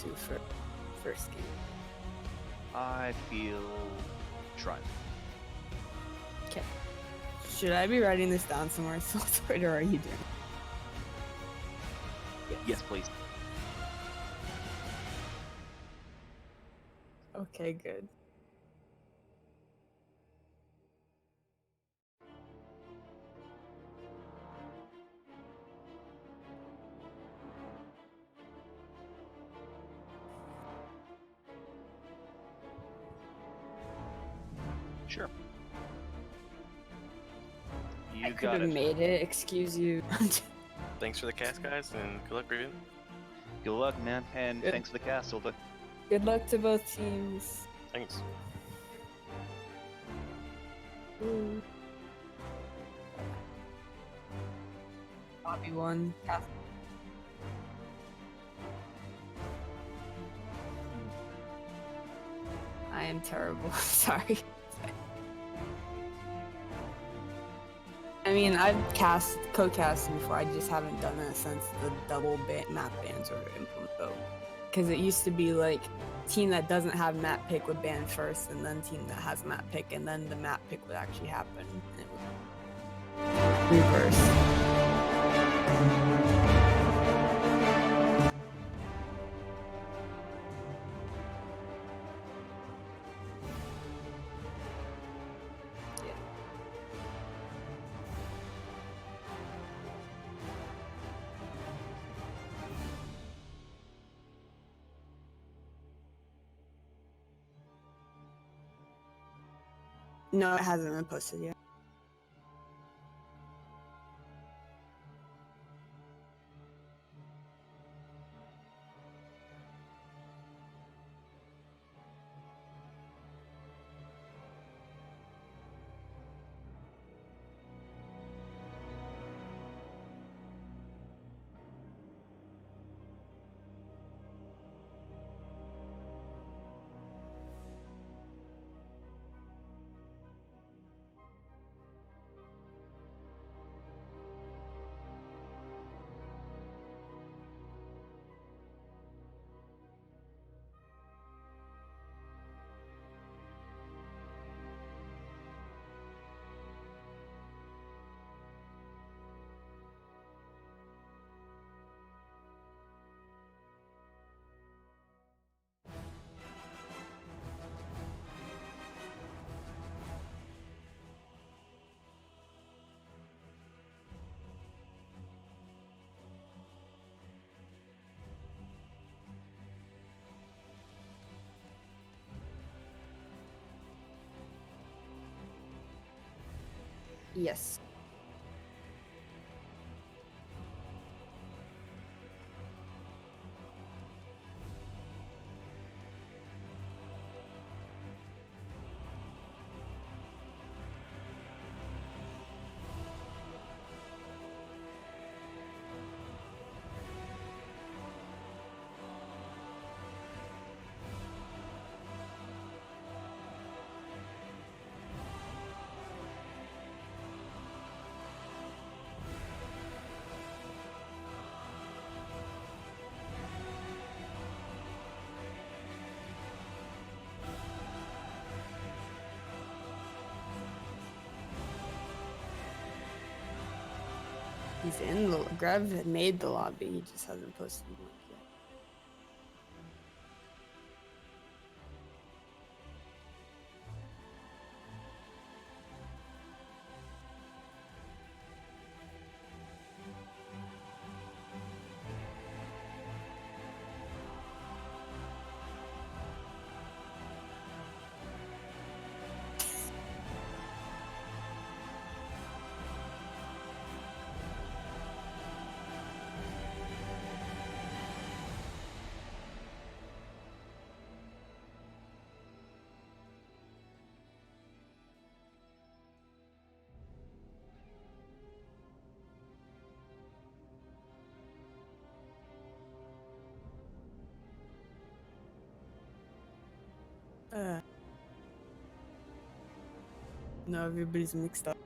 to for first game? I feel tribe. Okay. Should I be writing this down somewhere, Sword, or are you doing? Yes, please. Okay, good. Sure. I You could got have it. made it. Excuse you. Thanks for the cast, guys, and good luck, Raven. Good luck, man, and Good. thanks for the cast, Silva. Good luck to both teams. Thanks. Ooh. Bobby won. I am terrible. Sorry. I mean, I've co-casted before. I just haven't done it since the double map bans were implemented. Because it used to be like team that doesn't have map pick would ban first, and then team that has map pick, and then the map pick would actually happen. And it would reverse. No, it hasn't been posted yet. Yes. He's in the Grav had made the lobby, he just hasn't posted the link yet. No, everybody's mixed up.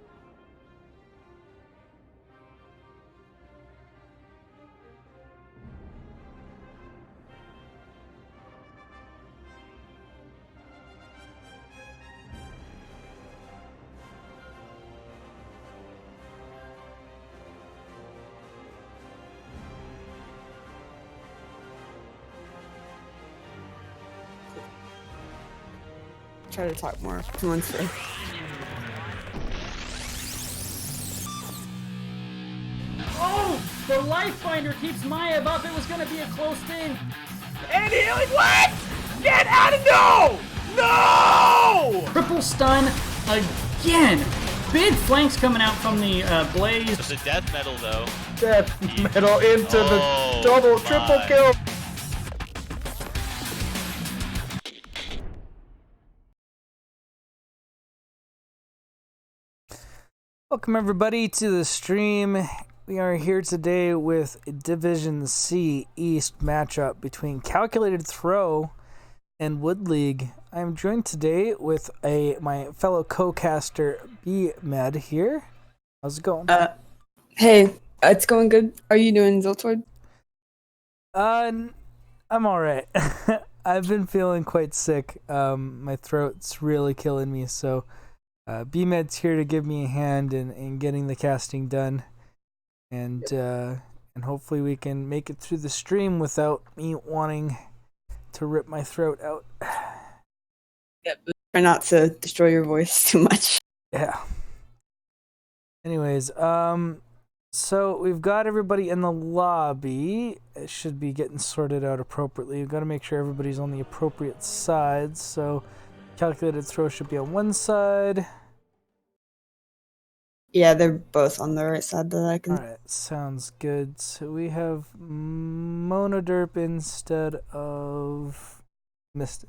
try to talk more fluently. Oh! The life finder keeps Maya up. It was gonna be a close thing. And healing, what? Get out of no! No! Triple stun again. Big flanks coming out from the Blaze. It's a death metal though. Death metal into the double, triple kill. Welcome everybody to the stream. We are here today with a Division C East matchup between Calculated Throw and Wood League. I am joined today with my fellow co-caster B-Med here. How's it going? Hey, it's going good. How are you doing, Ziltord? I'm alright. I've been feeling quite sick. My throat's really killing me, so B-Med's here to give me a hand in getting the casting done. And hopefully we can make it through the stream without me wanting to rip my throat out. Yeah, but try not to destroy your voice too much. Yeah. Anyways, so we've got everybody in the lobby. It should be getting sorted out appropriately. We've got to make sure everybody's on the appropriate sides. So Calculated Throw should be on one side. Yeah, they're both on the right side that I can. Alright, sounds good. So we have Monoderp instead of Mystic.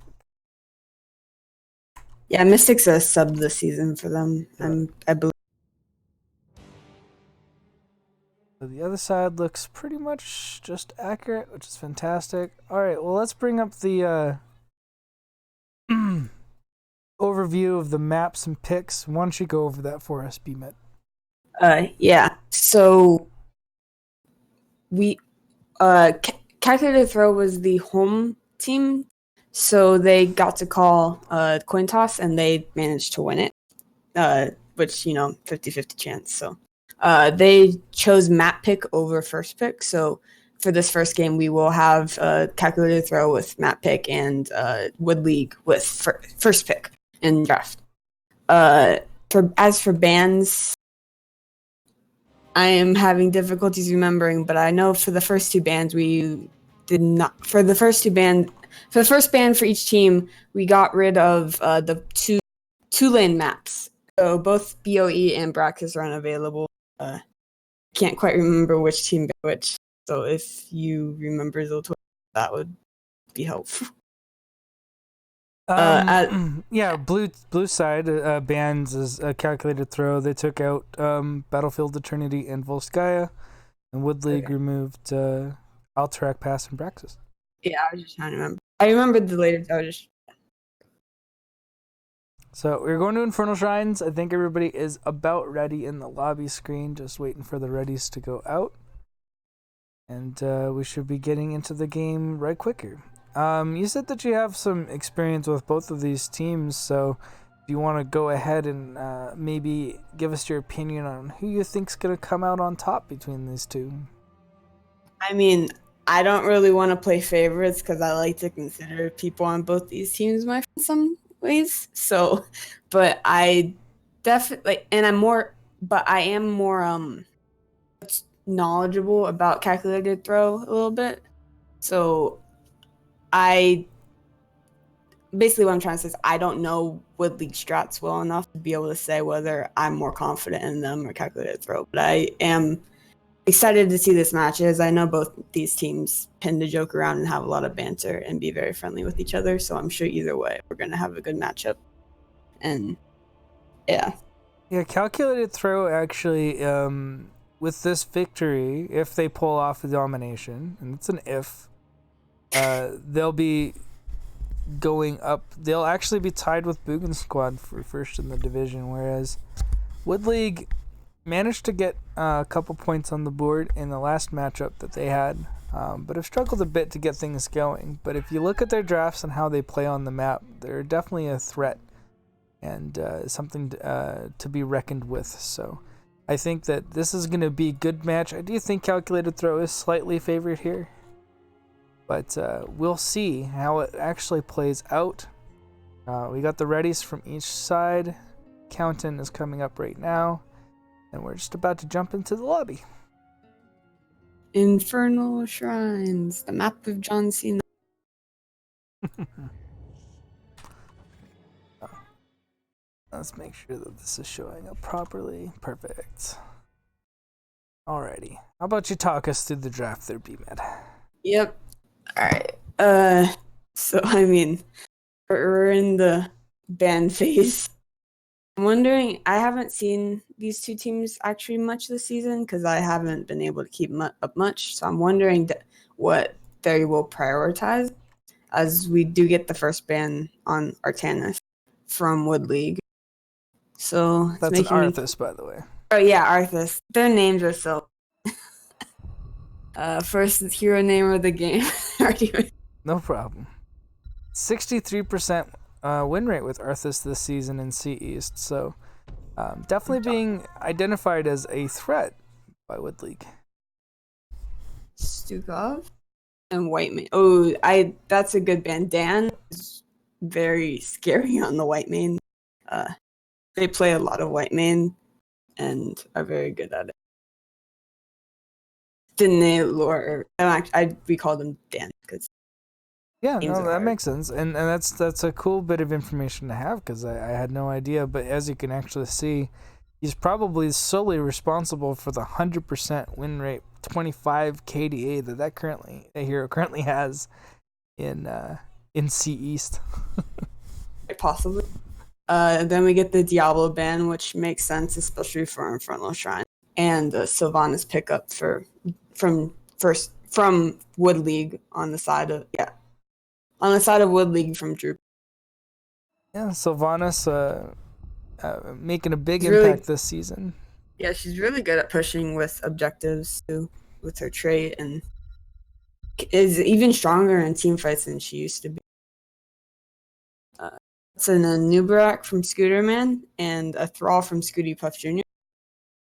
Yeah, Mystic's a sub this season for them. I believe. So the other side looks pretty much just accurate, which is fantastic. Alright, well let's bring up the overview of the maps and picks. Why don't you go over that for us, B-Met? Yeah. So we Calculated Throw was the home team, so they got to call coin toss and they managed to win it. Which 50-50 chance. So they chose map pick over first pick. So for this first game, we will have Calculated Throw with map pick and Wood League with first pick in draft. As for bans, I am having difficulties remembering, but I know for the first two bans we did not. For the first ban for each team, we got rid of the two lane maps. So both BOE and Brackus are unavailable. Can't quite remember which team got which. So if you remember those, that would be helpful. Yeah, blue side bans is a Calculated Throw. They took out Battlefield Eternity and Volskaya, and Wood League removed Alterac Pass and Braxis. Yeah, I was just trying to remember. I remembered the later. So we're going to Infernal Shrines. I think everybody is about ready in the lobby screen, just waiting for the readies to go out. And we should be getting into the game right quicker. You said that you have some experience with both of these teams, so do you want to go ahead and maybe give us your opinion on who you think's going to come out on top between these two? I mean, I don't really want to play favorites because I like to consider people on both these teams my friends in some ways. So, but I definitely, and I am more knowledgeable about Calculated Throw a little bit. So basically what I'm trying to say is I don't know Wood League strats well enough to be able to say whether I'm more confident in them or Calculated Throw. But I am excited to see this match, as I know both these teams tend to joke around and have a lot of banter and be very friendly with each other. So I'm sure either way we're going to have a good matchup. And yeah. Yeah, Calculated Throw actually, with this victory, if they pull off the domination, and it's an if, they'll be going up. They'll actually be tied with Bugin Squad for first in the division, whereas Wood League managed to get a couple points on the board in the last matchup that they had, but have struggled a bit to get things going. But if you look at their drafts and how they play on the map, they're definitely a threat and something to be reckoned with. So I think that this is going to be a good match. I do think Calculated Throw is slightly favored here, but we'll see how it actually plays out. We got the readies from each side. Count-in is coming up right now, and we're just about to jump into the lobby. Infernal Shrines, the map of John Cena. Let's make sure that this is showing up properly. Perfect. Alrighty. How about you talk us through the draft there, B-Med? Yep. All right. So I mean, we're in the ban phase. I'm wondering. I haven't seen these two teams actually much this season because I haven't been able to keep up much. So I'm wondering what they will prioritize, as we do get the first ban on Artanis from Wood League. So it's That's an making me- Arthas, by the way. Oh yeah, Arthas. Their names are so. First hero name of the game. No problem. 63% win rate with Arthas this season in C East, so definitely being identified as a threat by Wood League. Stukov and Whitemane. That's a good band. Dan is very scary on the Whitemane. They play a lot of Whitemane and are very good at it. Didn't they lure? We call them Dan because Yeah, names no, are that hard. makes sense, and that's a cool bit of information to have because I had no idea. But as you can actually see, he's probably solely responsible for the 100% win rate, 25 KDA that hero currently has in C East. Possibly. Then we get the Diablo ban, which makes sense, especially for Infernal Shrine, and the Sylvanas pickup from Wood League on the side of Wood League from Droop. Yeah, Sylvanas making a big He's really- impact this season. Yeah, she's really good at pushing with objectives too, with her trait, and is even stronger in team fights than she used to be. It's a Nubarak from Scooterman and a Thrall from Scooty Puff Jr.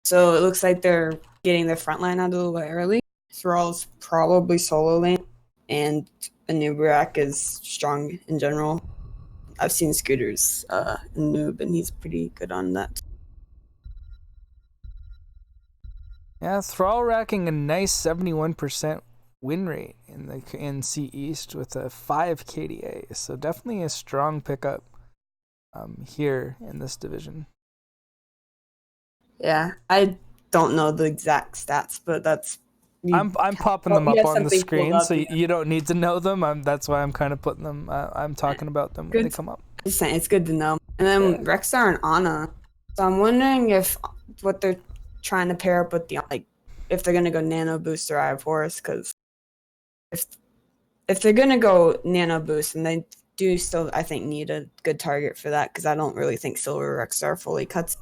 So it looks like they're getting their front line out of the way early. Thrall's probably solo lane, and a Nubarak is strong in general. I've seen Scooter's noob, and he's pretty good on that. Yeah, Thrall racking a nice 71% win rate in C East with a 5 KDA, so definitely a strong pickup here in this division. Yeah, I don't know the exact stats, but that's. I'm popping them up you have on the something screen, pulled up, so yeah. you don't need to know them. That's why I'm kind of putting them. I'm talking about them when they come up. Just saying, it's good to know. And then Yeah. Rexar and Ana. So I'm wondering if what they're trying to pair up with if they're gonna go Nano Boost or Eye of Horus, because if they're gonna go Nano Boost, and they do still, I think, need a good target for that, because I don't really think Silver Rexar fully cuts.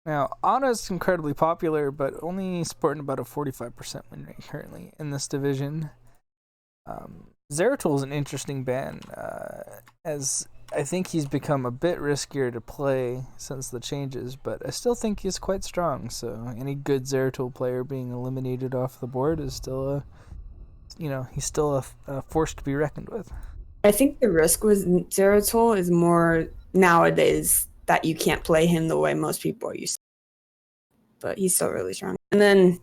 Now, Ana's incredibly popular, but only sporting about a 45% win rate currently in this division. Zeratul is an interesting ban, as I think he's become a bit riskier to play since the changes, but I still think he's quite strong, so any good Zeratul player being eliminated off the board is still he's still a force to be reckoned with. I think the risk with Zeratul is more nowadays that you can't play him the way most people are used to. But he's still really strong. And then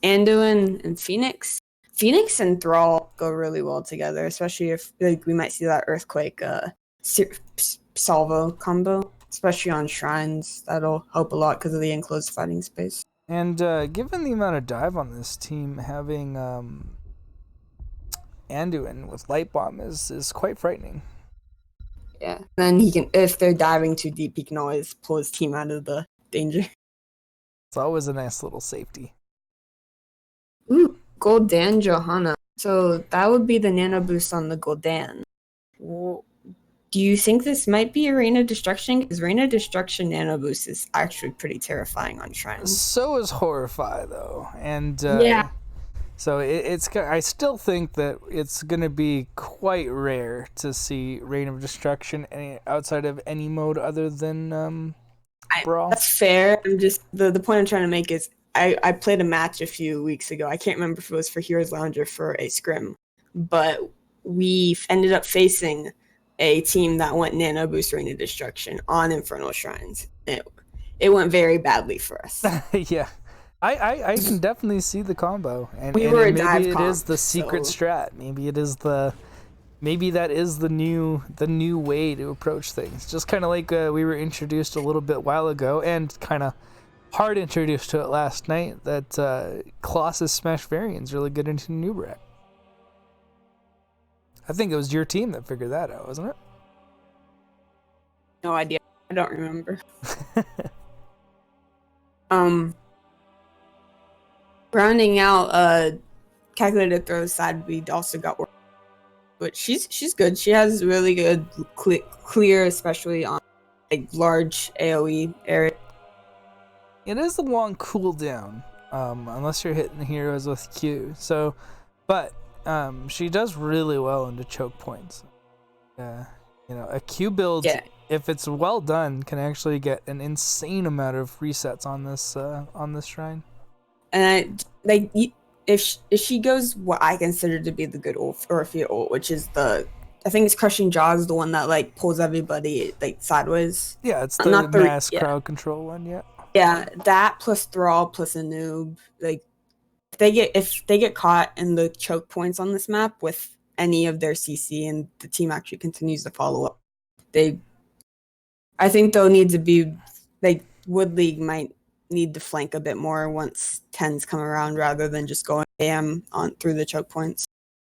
Anduin and Phoenix. Phoenix and Thrall go really well together, especially if we might see that Earthquake Salvo combo, especially on Shrines. That'll help a lot because of the enclosed fighting space. And given the amount of dive on this team, having Anduin with Light Bomb is quite frightening. Yeah. Then he can, if they're diving too deep, he can always pull his team out of the danger. It's always a nice little safety. Ooh, Gul'dan Johanna. So that would be the nano boost on the Gul'dan. Do you think this might be a Reign of Destruction? Because Reign of Destruction nano boost is actually pretty terrifying on Shrines. So is Horrify, though. And Yeah. So I still think that it's going to be quite rare to see Reign of Destruction outside of any mode other than Brawl. That's fair. I'm just the point I'm trying to make is I played a match a few weeks ago. I can't remember if it was for Heroes Lounge or for a scrim, but we ended up facing a team that went Nano Boost Ring of Destruction on Infernal Shrines. It went very badly for us. Yeah. I can definitely see the combo. And, We and were a maybe dive it is comp, the secret so- strat. Maybe that is the new way to approach things. Just kind of like we were introduced a little bit while ago, and kind of hard introduced to it last night, that Colossus Smash variant's really good into Nubrak. I think it was your team that figured that out, wasn't it? No idea. I don't remember. Rounding out calculated throw side, we also got, but she's good. She has really good clear, especially on like large AOE area. It is a long cooldown, unless you're hitting the heroes with Q. So, but she does really well into choke points. A Q build, Yeah. if it's well done, can actually get an insane amount of resets on this shrine. And if she goes what I consider to be the good Orphea ult, which is I think it's Crushing Jaws, the one that like pulls everybody like sideways. Yeah, it's the Not mass yeah. crowd control one. Yeah. Yeah, that plus Thrall plus a noob. Like if they get caught in the choke points on this map with any of their CC and the team actually continues to follow up, I think they'll need to be like Wood League might need to flank a bit more once 10s come around rather than just going AM on through the choke points.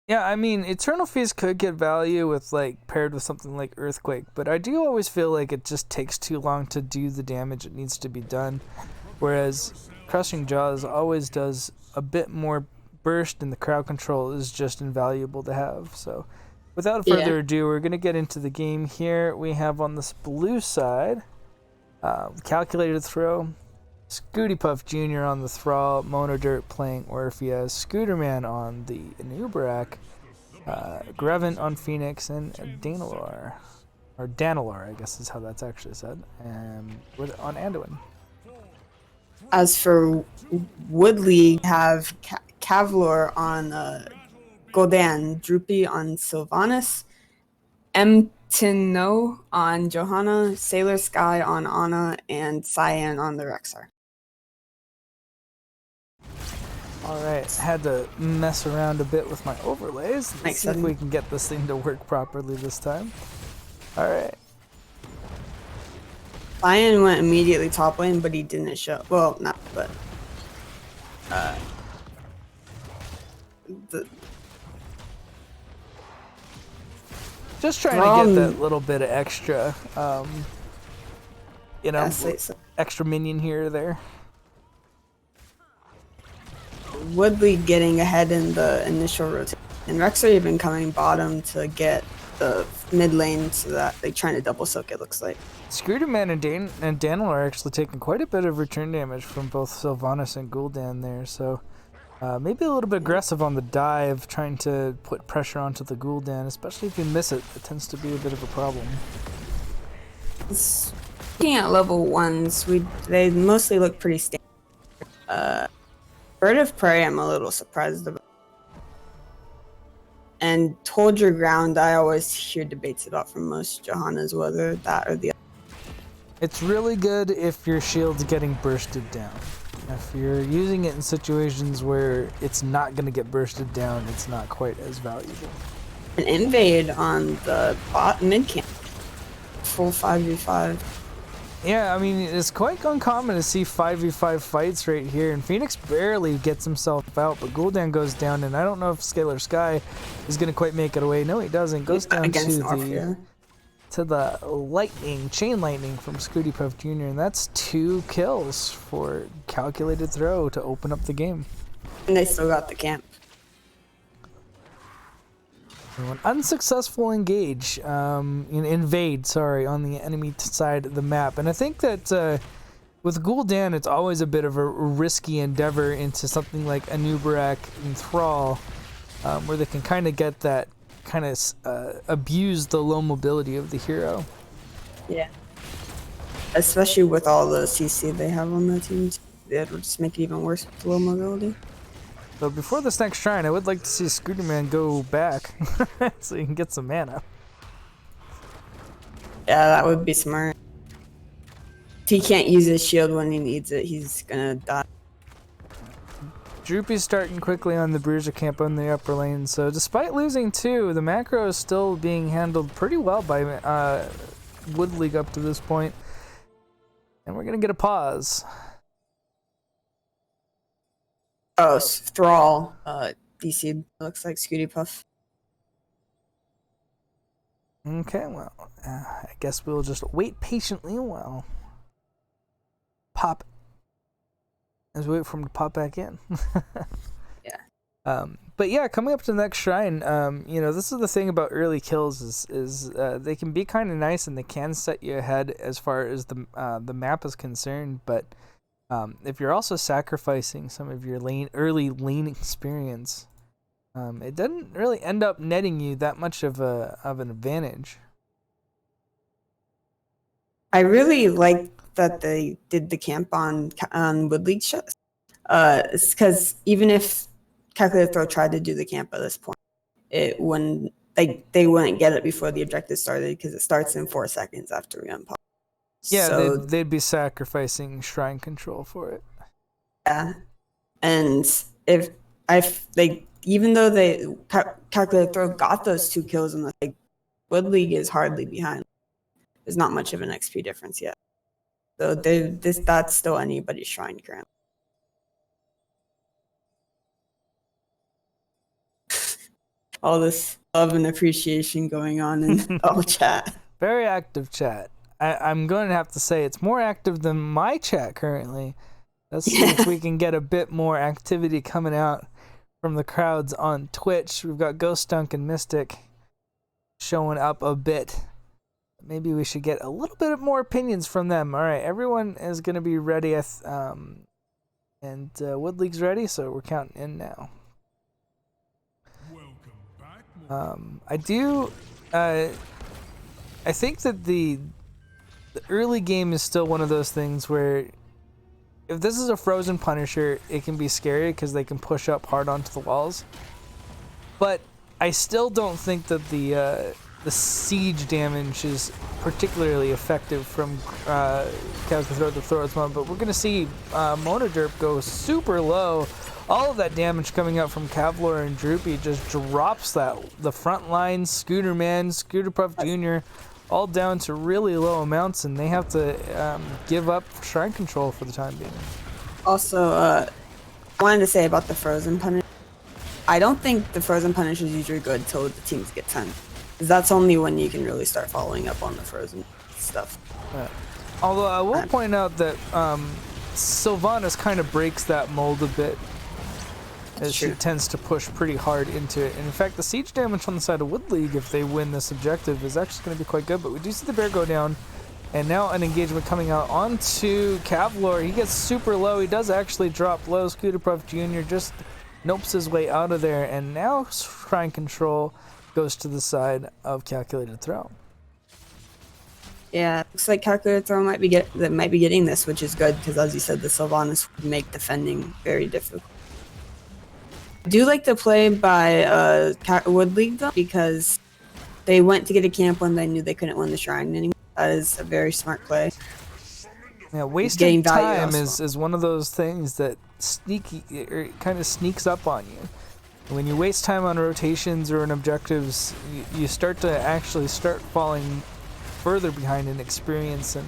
Yeah, I mean, Eternal Feast could get value with paired with something like Earthquake, but I do always feel like it just takes too long to do the damage it needs to be done, whereas Crushing Jaws always does a bit more burst, and the crowd control is just invaluable to have. So without further ado, we're going to get into the game here. We have on this blue side, Calculated Throw, Scooty Puff Jr. on the Thrall, Mono Dirt playing Orphea, Scooterman on the Anubarak, Grevin on Phoenix, and Danilor, or Danilor, I guess is how that's actually said, and on Anduin. As for Wood League, have Kavlor on Gul'dan, Droopy on Sylvanas, Mtino on Johanna, Sailor Sky on Ana, and Cyan on the Rexar. Alright, had to mess around a bit with my overlays. Let's Thanks, see if Eddie. we can get this thing to work properly this time. Alright. Cyan went immediately top lane, but he didn't show. Well, not, but Just trying to get that little bit of extra, extra minion here or there. Woodley getting ahead in the initial rotation, and Rexar even coming bottom to get the mid lane so that they're trying to double soak, it looks like. Scooterman and Daniel are actually taking quite a bit of return damage from both Sylvanas and Gul'dan there, so maybe a little bit aggressive on the dive, trying to put pressure onto the Gul'dan, especially if you miss it. It tends to be a bit of a problem. Looking at level 1s, they mostly look pretty standard. Bird of Prey, I'm a little surprised about. And Hold Your Ground, I always hear debates about from most Johannas, whether that or the other. It's really good if your shield's getting bursted down. If you're using it in situations where it's not going to get bursted down, it's not quite as valuable. An invade on the mid camp. Full 5v5. Yeah, I mean, it's quite uncommon to see 5v5 fights right here, and Phoenix barely gets himself out, but Gul'dan goes down, and I don't know if Scalar Sky is going to quite make it away. No, he doesn't. Goes down to the lightning, chain lightning from Scooty Puff Jr., and that's 2 kills for Calculated Throw to open up the game. And they still got the camp. An unsuccessful invade, on the enemy side of the map. And I think that with Gul'dan, it's always a bit of a risky endeavor into something like Anubarak and Thrall, where they can kind of get that, abuse the low mobility of the hero. Yeah. Especially with all the CC they have on the team. That would just make it even worse with low mobility. So before this next shrine, I would like to see Scooterman go back so he can get some mana. Yeah, that would be smart. If he can't use his shield when he needs it, he's gonna die. Droopy's starting quickly on the Bruiser camp on the upper lane, so despite losing 2, the macro is still being handled pretty well by Wood League up to this point. And we're gonna get a pause. Oh, Thrall, DC looks like Scooty Puff. Okay, well, I guess we'll just wait patiently while Pop, as we wait for him to pop back in. Yeah. But yeah, coming up to the next shrine, you know, this is the thing about early kills is they can be kind of nice and they can set you ahead as far as the map is concerned. But if you're also sacrificing some of your early lane experience, it doesn't really end up netting you that much of an advantage. I really like that they did the camp on Wood League shows. It's because even if Calculated Throw tried to do the camp at this point, it wouldn't. They wouldn't get it before the objective started because it starts in 4 seconds after we unpause. Yeah, so, they'd be sacrificing shrine control for it. Yeah, and if even though they Calculated Throw got those 2 kills in the Wood League is hardly behind. There's not much of an XP difference yet. So that's still anybody's shrine current. All this love and appreciation going on in all chat. Very active chat. I'm going to have to say it's more active than my chat currently. Let's see if we can get a bit more activity coming out from the crowds on Twitch. We've got Ghost Dunk and Mystic showing up a bit. Maybe we should get a little bit more opinions from them. All right, everyone is going to be ready, and Wood League's ready, so we're counting in now. I think that the early game is still one of those things where if this is a frozen Punisher, it can be scary because they can push up hard onto the walls. But I still don't think that the siege damage is particularly effective from Calculated to throw its mom, but we're going to see Monoderp go super low. All of that damage coming out from Kavlor and Droopy just drops the front line, Scooter Man, Scooter Puff Jr., all down to really low amounts, and they have to give up shrine control for the time being. Also, I wanted to say about the Frozen Punish. I don't think the Frozen Punish is usually good until the teams get 10. Because that's only when you can really start following up on the Frozen stuff. Although I will point out that Sylvanas kind of breaks that mold a bit. As she tends to push pretty hard into it. And in fact, the siege damage on the side of Wood League, if they win this objective, is actually going to be quite good. But we do see the bear go down. And now an engagement coming out onto Kavlor. He gets super low. He does actually drop low. Scooter Puff Jr. just nopes his way out of there. And now shrine control goes to the side of Calculated Throw. Yeah, looks like Calculated Throw might be getting this, which is good because, as you said, the Sylvanas would make defending very difficult. I do like the play by Wood League though, because they went to get a camp when they knew they couldn't win the shrine anymore. That is a very smart play. Yeah, wasting time is one of those things that kind of sneaks up on you. When you waste time on rotations or in objectives, you start to actually falling further behind in experience and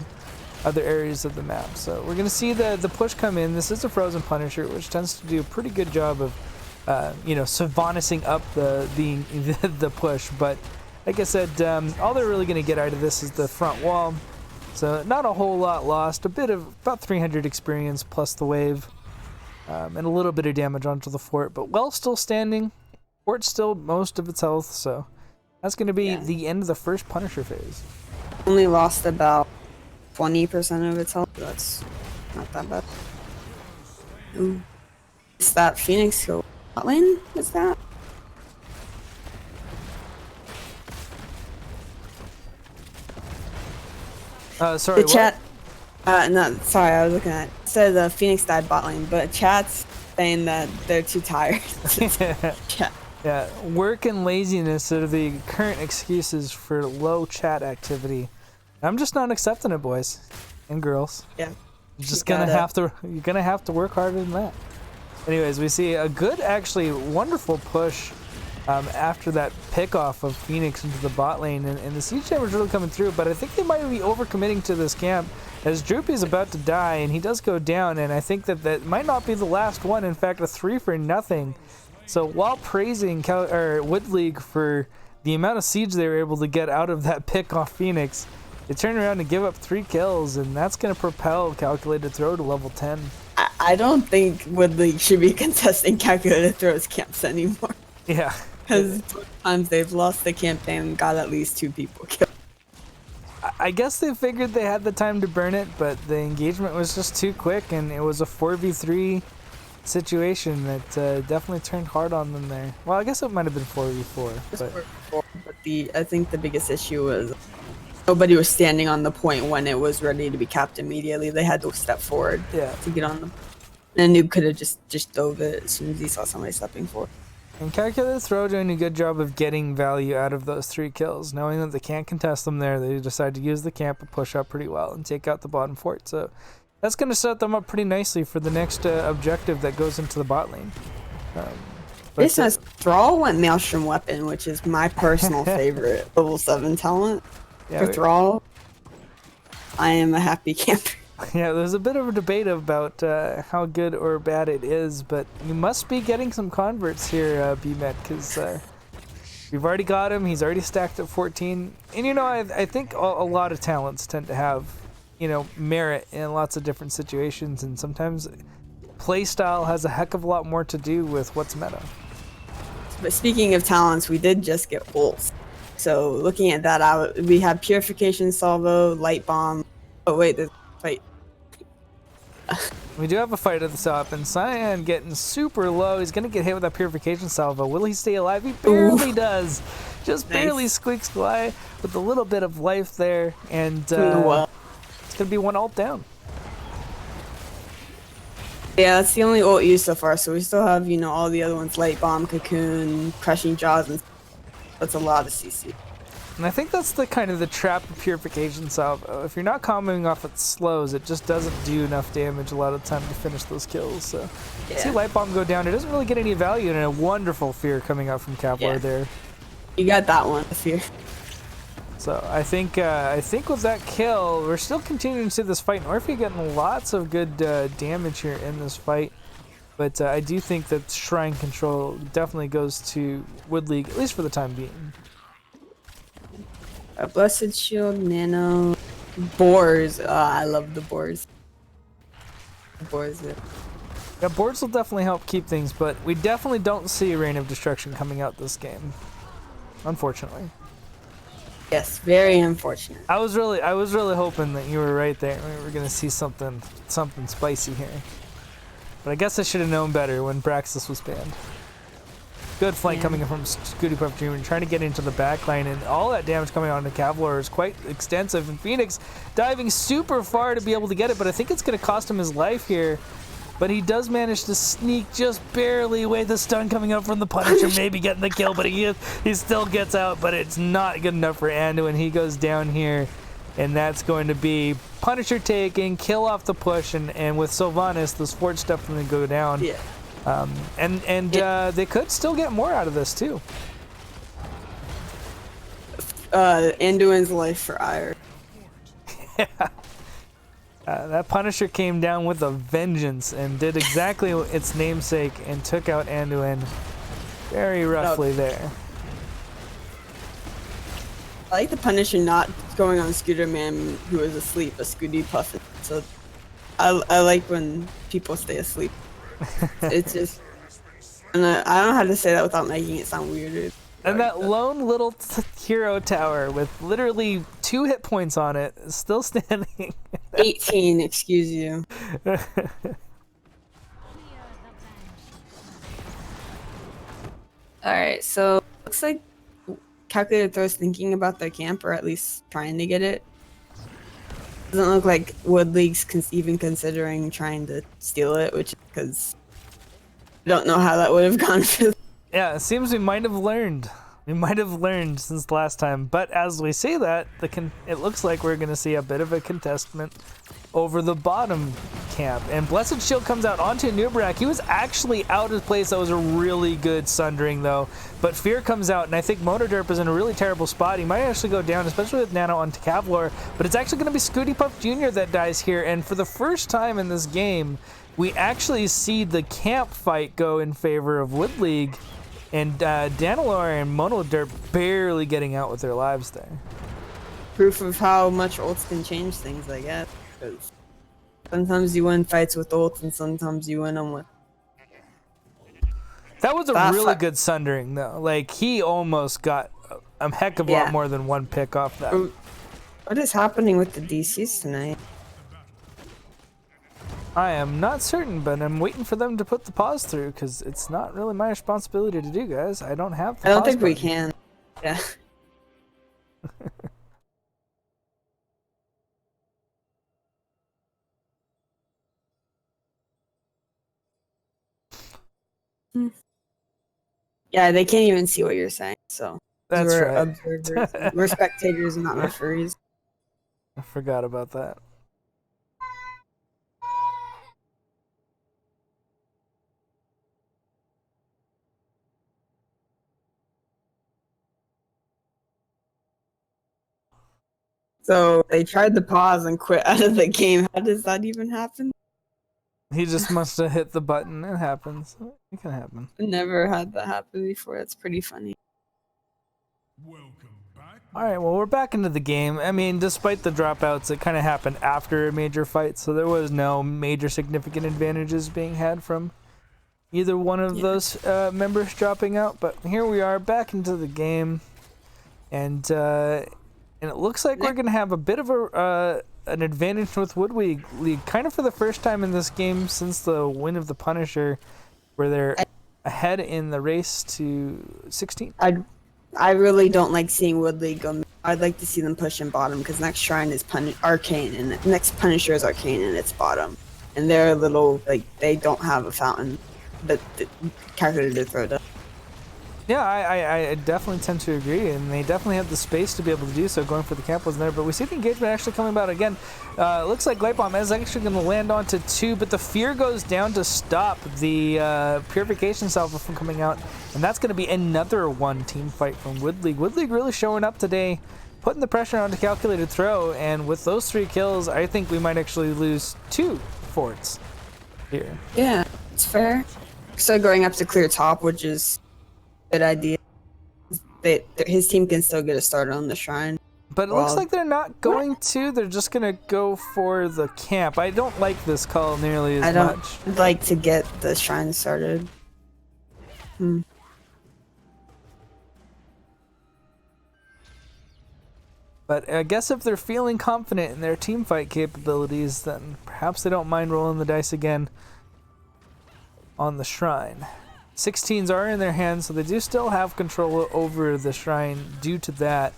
other areas of the map. So we're going to see the push come in. This is a Frozen Punisher, which tends to do a pretty good job of Sylvanasing up the push. But like I said, all they're really going to get out of this is the front wall. So not a whole lot lost. A bit of about 300 experience plus the wave. And a little bit of damage onto the fort, but well still standing. Fort's still most of its health, so that's going to be the end of the first Punisher phase. Only lost about 20% of its health. That's not that bad. Ooh. Is that Phoenix go bot lane? What's that? Sorry, the chat. No, sorry, I was looking at it. It said the Phoenix died bot lane, but chat's saying that they're too tired. Chat. Yeah, work and laziness are the current excuses for low chat activity I'm just not accepting it, boys and girls. Yeah. You're just You gonna gotta- you're gonna have to work harder than that. Anyways, we see a good, actually wonderful push after that pickoff of Phoenix into the bot lane, and the siege chamber's really coming through, but I think they might be overcommitting to this camp as Droopy's about to die, and he does go down, and I think that might not be the last one. In fact, a 3 for nothing. So while praising Wood League for the amount of siege they were able to get out of that pick off Phoenix, they turn around and give up 3 kills, and that's going to propel Calculated Throw to level 10. I don't think Wood League should be contesting calculated throws camps anymore. Yeah. Because times they've lost the campaign and got at least 2 people killed. I guess they figured they had the time to burn it, but the engagement was just too quick, and it was a 4v3 situation that definitely turned hard on them there. Well, I guess it might have been 4v4. But I think the biggest issue was nobody was standing on the point when it was ready to be capped immediately. They had to step forward to get on them. And a noob could have just dove it as soon as he saw somebody stepping forward. And Calculated Throw doing a good job of getting value out of those 3 kills. Knowing that they can't contest them there, they decide to use the camp and push up pretty well and take out the bottom fort. So that's going to set them up pretty nicely for the next objective that goes into the bot lane. This has Thrall went Maelstrom Weapon, which is my personal favorite level 7 talent. Yeah, For Thrall, I am a happy camper. Yeah, there's a bit of a debate about how good or bad it is, but you must be getting some converts here, BMet, because you've already got him. He's already stacked at 14. And, you know, I think a lot of talents tend to have, you know, merit in lots of different situations, and sometimes playstyle has a heck of a lot more to do with what's meta. But speaking of talents, we did just get ults. So looking at that, we have Purification Salvo, Light Bomb. Oh wait, there's fight. We do have a fight at the top, and Cyan getting super low. He's going to get hit with that Purification Salvo. Will he stay alive? He barely does. Just barely squeaks by with a little bit of life there, and it's going to be 1 ult down. Yeah, that's the only ult used so far, so we still have, you know, all the other ones, Light Bomb, Cocoon, Crushing Jaws, and that's a lot of CC. And I think that's the kind of the trap of Purification Salvo. If you're not comboing off its slows, it just doesn't do enough damage a lot of the time to finish those kills. So see Light Bomb go down. It doesn't really get any value, and a wonderful fear coming out from Kevlar there. You got that one, the fear. So I think with that kill, we're still continuing to see this fight. Orphe getting lots of good damage here in this fight. But I do think that Shrine Control definitely goes to Wood League, at least for the time being. A Blessed Shield, Nano, Boars. I love the Boars. The Boars. Yeah, boards will definitely help keep things, but we definitely don't see Reign of Destruction coming out this game, unfortunately. Yes, very unfortunate. I was really hoping that you were right there. We were gonna see something spicy here. But I guess I should have known better when Braxis was banned. Good flank coming in from Scooty Puff Jr. trying to get into the backline, and all that damage coming on to Kevlar is quite extensive. And Phoenix diving super far to be able to get it, but I think it's going to cost him his life here. But he does manage to sneak just barely away the stun coming up from the Punisher, maybe getting the kill, but he still gets out, but it's not good enough for Anduin. He goes down here, and that's going to be Punisher taking, kill off the push, and with Sylvanas, the Sports definitely go down. Yeah. They could still get more out of this too. Anduin's life for ire. That Punisher came down with a vengeance and did exactly its namesake and took out Anduin very roughly there. I like the Punisher not going on Scooter Man who was asleep, a Scooty Puff. So I like when people stay asleep. It's just, and I don't know how to say that without making it sound weird. And that lone little hero tower with literally 2 hit points on it is still standing. 18, excuse you. Alright, so looks like Calculated Throw's thinking about their camp, or at least trying to get it. Doesn't look like Wood League's even considering trying to steal it, which is because I don't know how that would have gone for them. Yeah, it seems we might have learned. We might have learned since last time, but as we say that, it looks like we're going to see a bit of a contestment over the bottom camp. And Blessed Shield comes out onto Nubrak. He was actually out of place. That was a really good sundering, though. But Fear comes out, and I think Motoderp is in a really terrible spot. He might actually go down, especially with Nano onto Kavlar. But it's actually going to be Scooty Puff Jr. that dies here. And for the first time in this game, we actually see the camp fight go in favor of Wood League. And Danilor and Monoderp barely getting out with their lives there. Proof of how much ults can change things, I guess. 'Cause sometimes you win fights with ults, and sometimes you win them with. That was a really good sundering, though. Like, he almost got a heck of a lot more than one pick off that. What is happening with the DCs tonight? I am not certain, but I'm waiting for them to put the pause through, because it's not really my responsibility to do, guys. I don't have the I don't pause think we button. can. Yeah. Yeah, they can't even see what you're saying, so That's we're right. observers. We're spectators, not referees. I forgot about that. So they tried to pause and quit out of the game. How does that even happen? He just must have hit the button. It happens. It can happen. Never had that happen before. That's pretty funny. All right, well, we're back into the game. I mean, despite the dropouts, it kind of happened after a major fight, so there was no major significant advantages being had from either one of those members dropping out. But here we are, back into the game, and it looks like we're gonna have a bit of an advantage with Wood League, kind of for the first time in this game since the win of the Punisher, where they're ahead in the race to 16. I really don't like seeing Wood League go. I'd like to see them push in bottom, because next shrine is Arcane, and the next Punisher is Arcane, and it's bottom. And they're a little, like, they don't have a fountain, but calculated to throw down. Yeah, I definitely tend to agree, and they definitely have the space to be able to do so. Going for the camp wasn't there, but we see the engagement actually coming about again. Looks like Light Bomb is actually going to land onto 2, but the Fear goes down to stop the Purification Salvo from coming out, and that's going to be another one team fight from Wood League. Wood League really showing up today, putting the pressure on the calculated throw, and with those 3 kills, I think we might actually lose 2 forts here. Yeah, it's fair. So going up to clear top, which is good idea. His team can still get a start on the shrine. But it looks like they're not going to. They're just going to go for the camp. I don't like this call nearly as much. I'd like to get the shrine started. But I guess if they're feeling confident in their team fight capabilities, then perhaps they don't mind rolling the dice again on the shrine. 16s are in their hands, so they do still have control over the shrine due to that.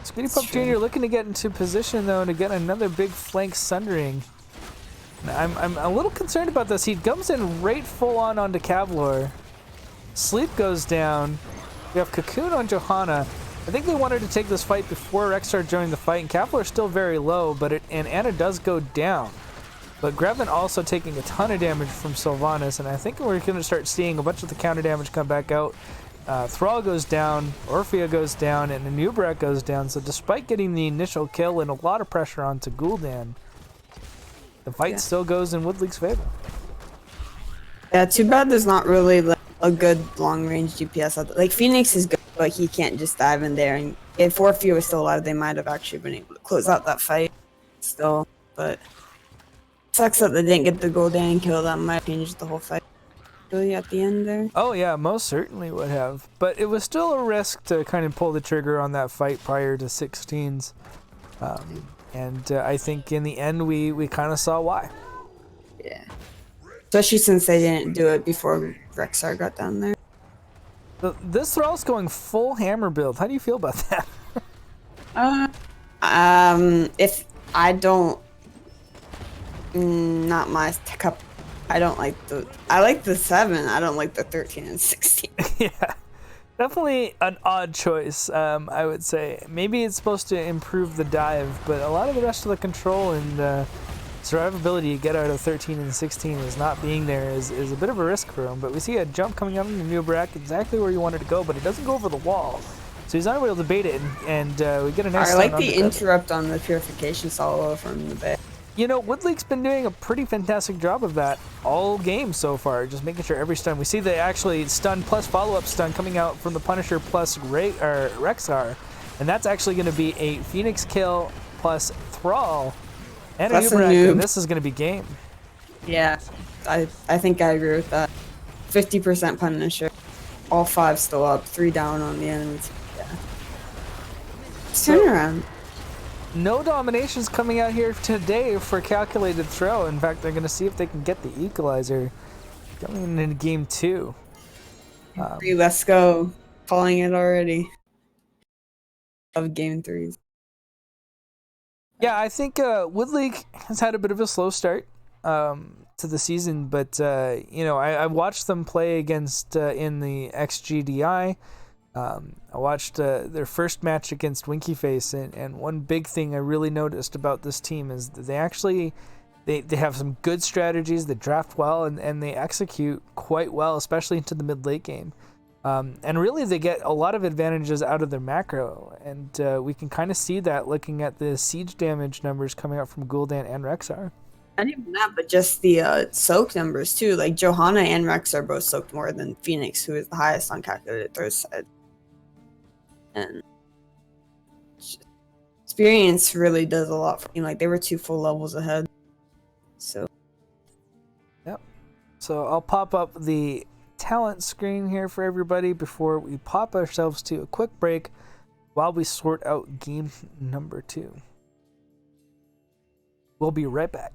Scooty Puff Jr. looking to get into position, though, to get another big flank sundering. I'm a little concerned about this. He comes in right full on onto Kavlar. Sleep goes down. We have Cocoon on Johanna. I think they wanted to take this fight before Rexstar joined the fight, and Kavlar is still very low, and Anna does go down. But Grevin also taking a ton of damage from Sylvanas, and I think we're going to start seeing a bunch of the counter damage come back out. Thrall goes down, Orphea goes down, and Anubrak goes down. So despite getting the initial kill and a lot of pressure onto Gul'dan, the fight still goes in Wood League's favor. Yeah, too bad there's not really like a good long-range DPS out there. Like, Phoenix is good, but he can't just dive in there. And if Orphea was still alive, they might have actually been able to close out that fight still. But sucks that they didn't get the Gul'dan kill. That might change the whole fight really at the end there. Oh yeah, most certainly would have. But it was still a risk to kind of pull the trigger on that fight prior to 16s. And I think in the end we kind of saw why. Yeah. Especially since they didn't do it before Rexstar got down there. This Thrall's going full hammer build. How do you feel about that? If I don't... not my cup. I don't like the... I like the 7. I don't like the 13 and 16. Yeah. Definitely an odd choice, I would say. Maybe it's supposed to improve the dive, but a lot of the rest of the control and survivability you get out of 13 and 16 is not being there is a bit of a risk for him. But we see a jump coming out in the new bracket exactly where you wanted to go, but it doesn't go over the wall. So he's not able to bait it, and we get a nice I like stun the undercut. interrupt on the purification solo from the bay. You know, Woodleek's been doing a pretty fantastic job of that all game so far, just making sure every stun. We see the actually stun plus follow-up stun coming out from the Punisher plus Rexar, and that's actually going to be a Phoenix kill plus Thrall and Plus a a noob, noob. and this is going to be game. Yeah, I think I agree with that. 50% Punisher. All 5 still up, 3 down on the enemy team. Yeah. Turn around. No dominations coming out here today for calculated throw. In fact, they're going to see if they can get the equalizer coming into game 2. Let's go. Calling it already. Of game 3s. Yeah, I think Woodleek has had a bit of a slow start to the season, but you know, I watched them play against in the XGDI. I watched their first match against Winky Face, and one big thing I really noticed about this team is that they actually they have some good strategies. They draft well and they execute quite well, especially into the mid-late game. And really, they get a lot of advantages out of their macro, and we can kind of see that looking at the siege damage numbers coming out from Gul'dan and Rexar. Not even that, but just the soak numbers too. Like Johanna and Rex are both soaked more than Phoenix, who is the highest on calculated throws side. And experience really does a lot for me. Like they were 2 full levels ahead. So Yep. So I'll pop up the talent screen here for everybody before we pop ourselves to a quick break while we sort out game number 2. We'll be right back.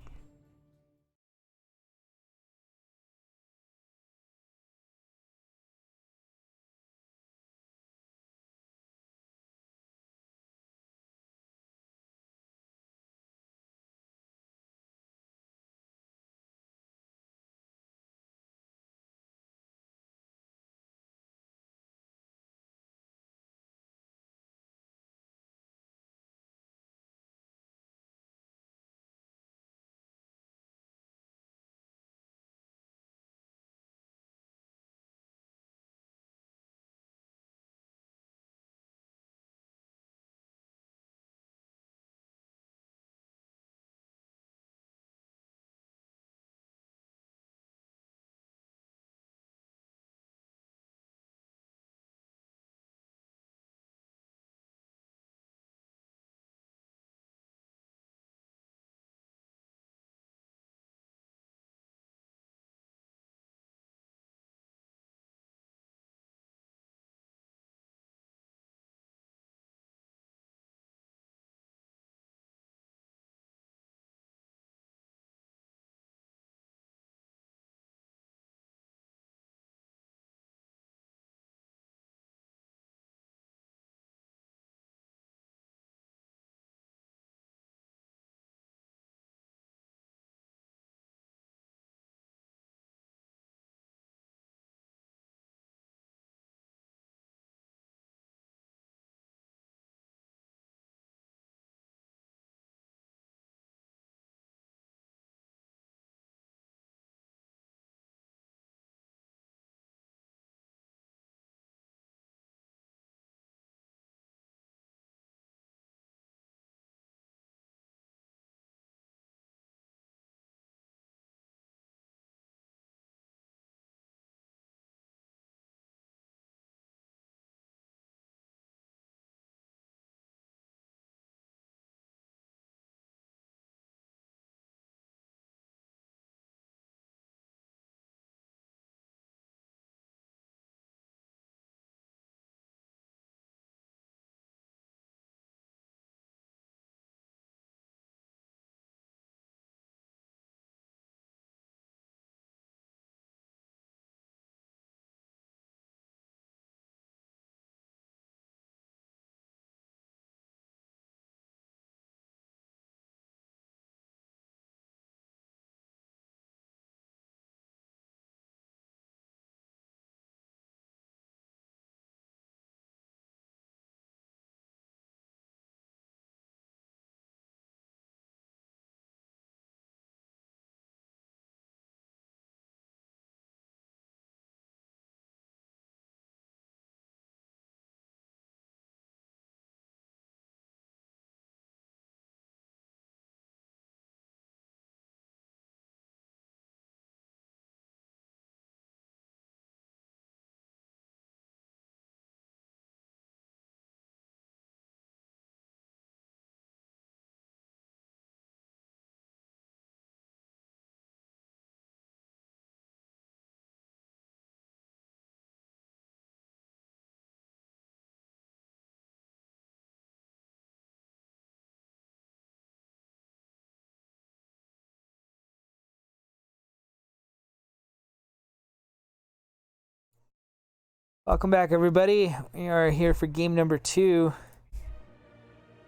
Welcome back, everybody. We are here for game number 2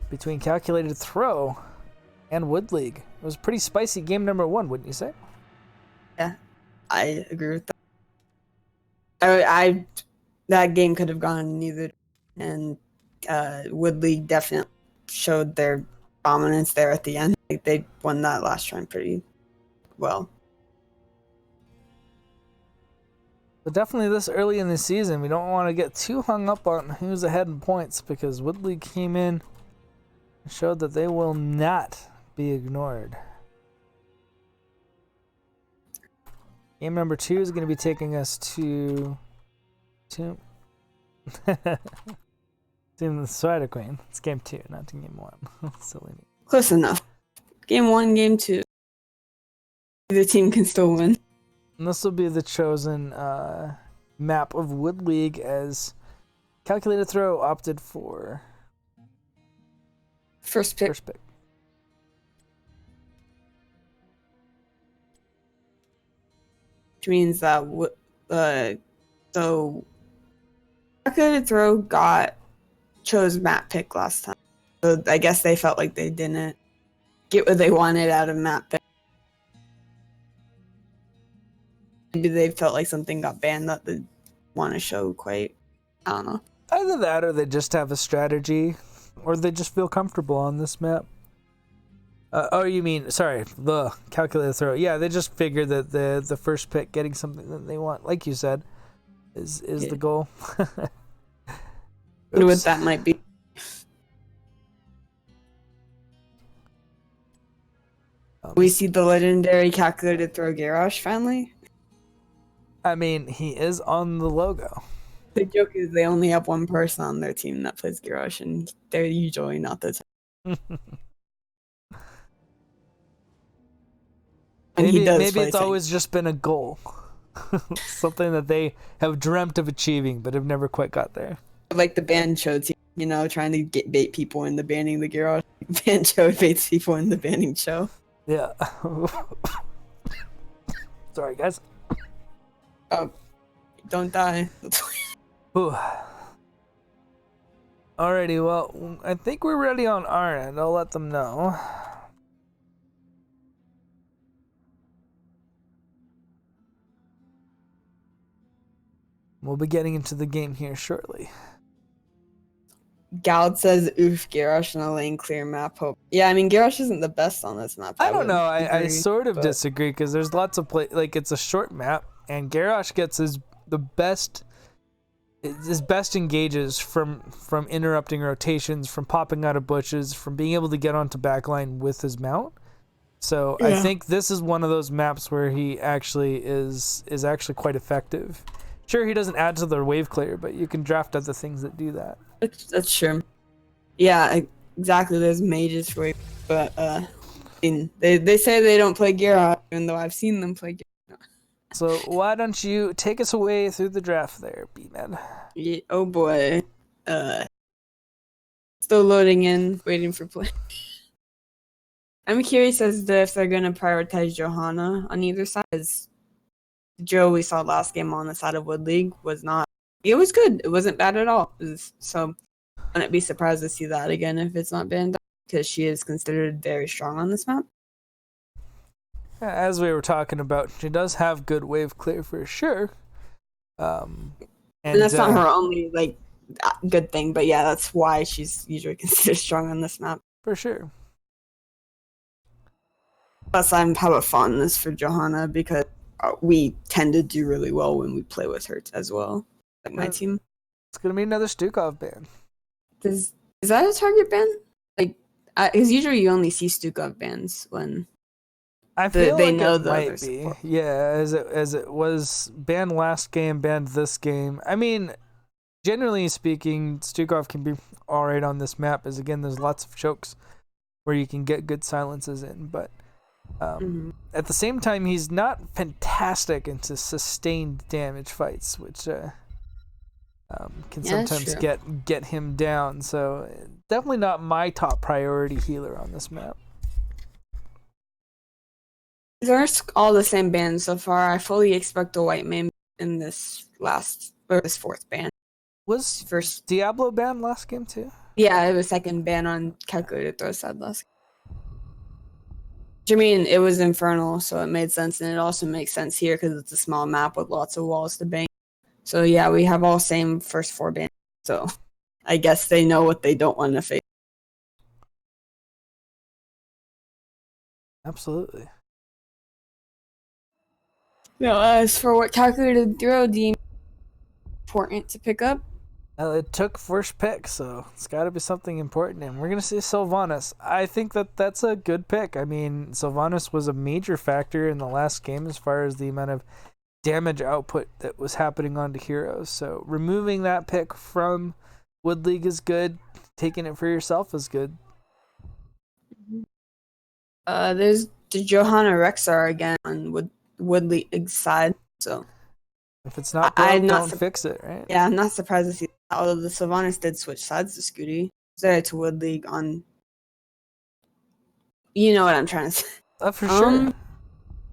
between Calculated Throw and Wood League. It was a pretty spicy game number 1, wouldn't you say? Yeah, I agree with that. I that game could have gone neither, and Wood League definitely showed their dominance there at the end. Like, they won that last round pretty well. But definitely this early in the season, we don't want to get too hung up on who's ahead in points because Wood League came in and showed that they will not be ignored. Game number 2 is going to be taking us to Team the Spider Queen. It's game 2, not to game 1. Silly me. Close enough. Game 1, game 2. The team can still win. And this will be the chosen map of Wood League as Calculated Throw opted for First pick. Which means that so Calculated Throw chose map pick last time. So I guess they felt like they didn't get what they wanted out of map pick. Maybe they felt like something got banned that they want to show quite. I don't know. Either that or they just have a strategy or they just feel comfortable on this map. You mean, the Calculated Throw. Yeah, they just figure that the first pick getting something that they want, like you said, is the goal. What that might be. We see the legendary Calculated Throw Garrosh finally. I mean, he is on the logo. The joke is they only have one person on their team that plays Garrosh, and they're usually not the time. Maybe it's always just been a goal. Something that they have dreamt of achieving, but have never quite got there. Like the Bancho team, trying to bait people into banning the Garrosh. Bancho baits people into banning Cho. Yeah. Sorry, guys. Oh, don't die. Alrighty, well, I think we're ready on our end. I'll let them know. We'll be getting into the game here shortly. Gald says, oof, Garrosh in a lane clear map. Hope. Yeah, I mean, Garrosh isn't the best on this map. I don't know. I sort of disagree because there's lots of like it's a short map and Garrosh gets his best engages from interrupting rotations, from popping out of bushes, from being able to get onto backline with his mount. So yeah. I think this is one of those maps where he actually is actually quite effective. Sure, he doesn't add to the wave clear, but you can draft other things that do that. That's true. Yeah, exactly. There's mages for wave, but they say they don't play Garrosh, even though I've seen them play Garrosh. So why don't you take us away through the draft there, B-Man? Yeah, oh boy. Still loading in, waiting for play. I'm curious as to if they're gonna prioritize Johanna on either side. As Joe we saw last game on the side of Wood League was not. It was good. It wasn't bad at all. So I wouldn't be surprised to see that again if it's not banned because she is considered very strong on this map. As we were talking about, she does have good wave clear for sure. And that's not her only good thing, but yeah, that's why she's usually considered strong on this map. For sure. Plus, I have a fondness for Johanna because we tend to do really well when we play with her as well. Like my team. It's gonna be another Stukov ban. Is that a target ban? Because usually you only see Stukov bans when I feel they like know it might be. Yeah, as it was banned last game, banned this game. I mean, generally speaking, Stukov can be alright on this map. As again, there's lots of chokes where you can get good silences in, but. At the same time, he's not fantastic into sustained damage fights, which can sometimes get him down. So definitely not my top priority healer on this map. They're all the same bans so far. I fully expect a white main in this fourth ban. Was First, Diablo banned last game too? yeah, it was second ban on calculated throw side last. I mean, it was Infernal, so it made sense, and it also makes sense here because it's a small map with lots of walls to bang. So yeah, we have all same first 4 bans. So I guess they know what they don't want to face. Absolutely. Now, as for what calculated throw deem important to pick up, It took first pick, so it's got to be something important. And we're going to see Sylvanas. I think that's a good pick. I mean, Sylvanas was a major factor in the last game as far as the amount of damage output that was happening onto heroes. So removing that pick from Wood League is good. Taking it for yourself is good. there's the Johanna Rexar again on Wood League side. So If it's not I'm broke, not don't fix it, right? yeah, I'm not surprised to see that. Although the Sylvanas did switch sides to Scooty. There to Wood League on. You know what I'm trying to say. For sure. I'm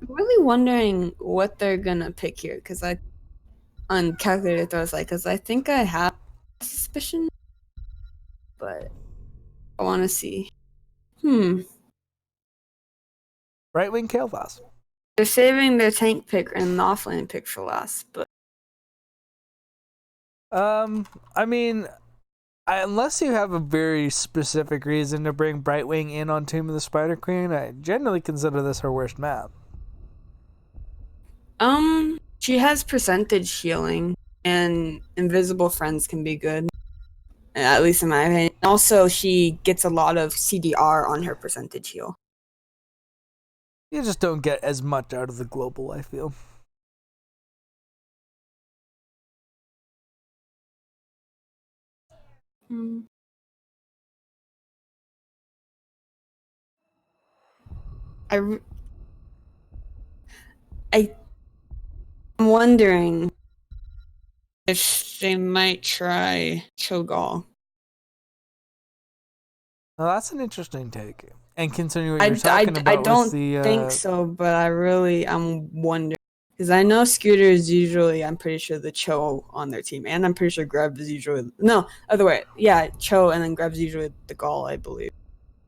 really wondering what they're gonna pick here because on calculated throws because I think I have a suspicion, but I want to see. Right wing Kael'thas. They're saving their tank pick and the offlane pick for last, but I mean, unless you have a very specific reason to bring Brightwing in on Tomb of the Spider Queen, I generally consider this her worst map. she has percentage healing, and invisible friends can be good, at least in my opinion. Also, she gets a lot of CDR on her percentage heal. You just don't get as much out of the global, I feel. I'm wondering if they might try Cho'Gall. Now that's an interesting take. And continue what you're talking about I don't with the think so, but I'm wondering because I know Scooter is usually, I'm pretty sure, the Cho on their team, and I'm pretty sure Greb is usually other way. Yeah, Cho and then Greb's usually the Gall, I believe.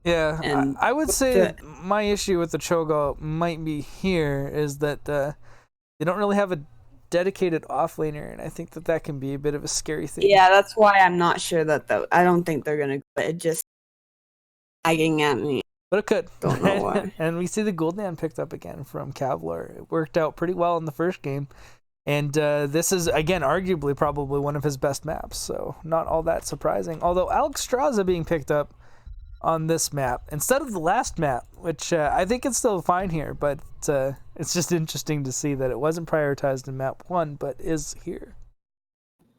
Yeah, And I would say my issue with the Cho'Gall might be here is that they don't really have a dedicated offlaner, and I think that can be a bit of a scary thing. Yeah, that's why I'm not sure that I don't think they're gonna. It just lagging at me. But it could. Don't know why. And we see the Gul'dan picked up again from Kavlar. It worked out pretty well in the first game. And this is, again, arguably probably one of his best maps. So not all that surprising. Although Alexstrasza being picked up on this map instead of the last map, which I think it's still fine here. But it's just interesting to see that it wasn't prioritized in map 1, but is here.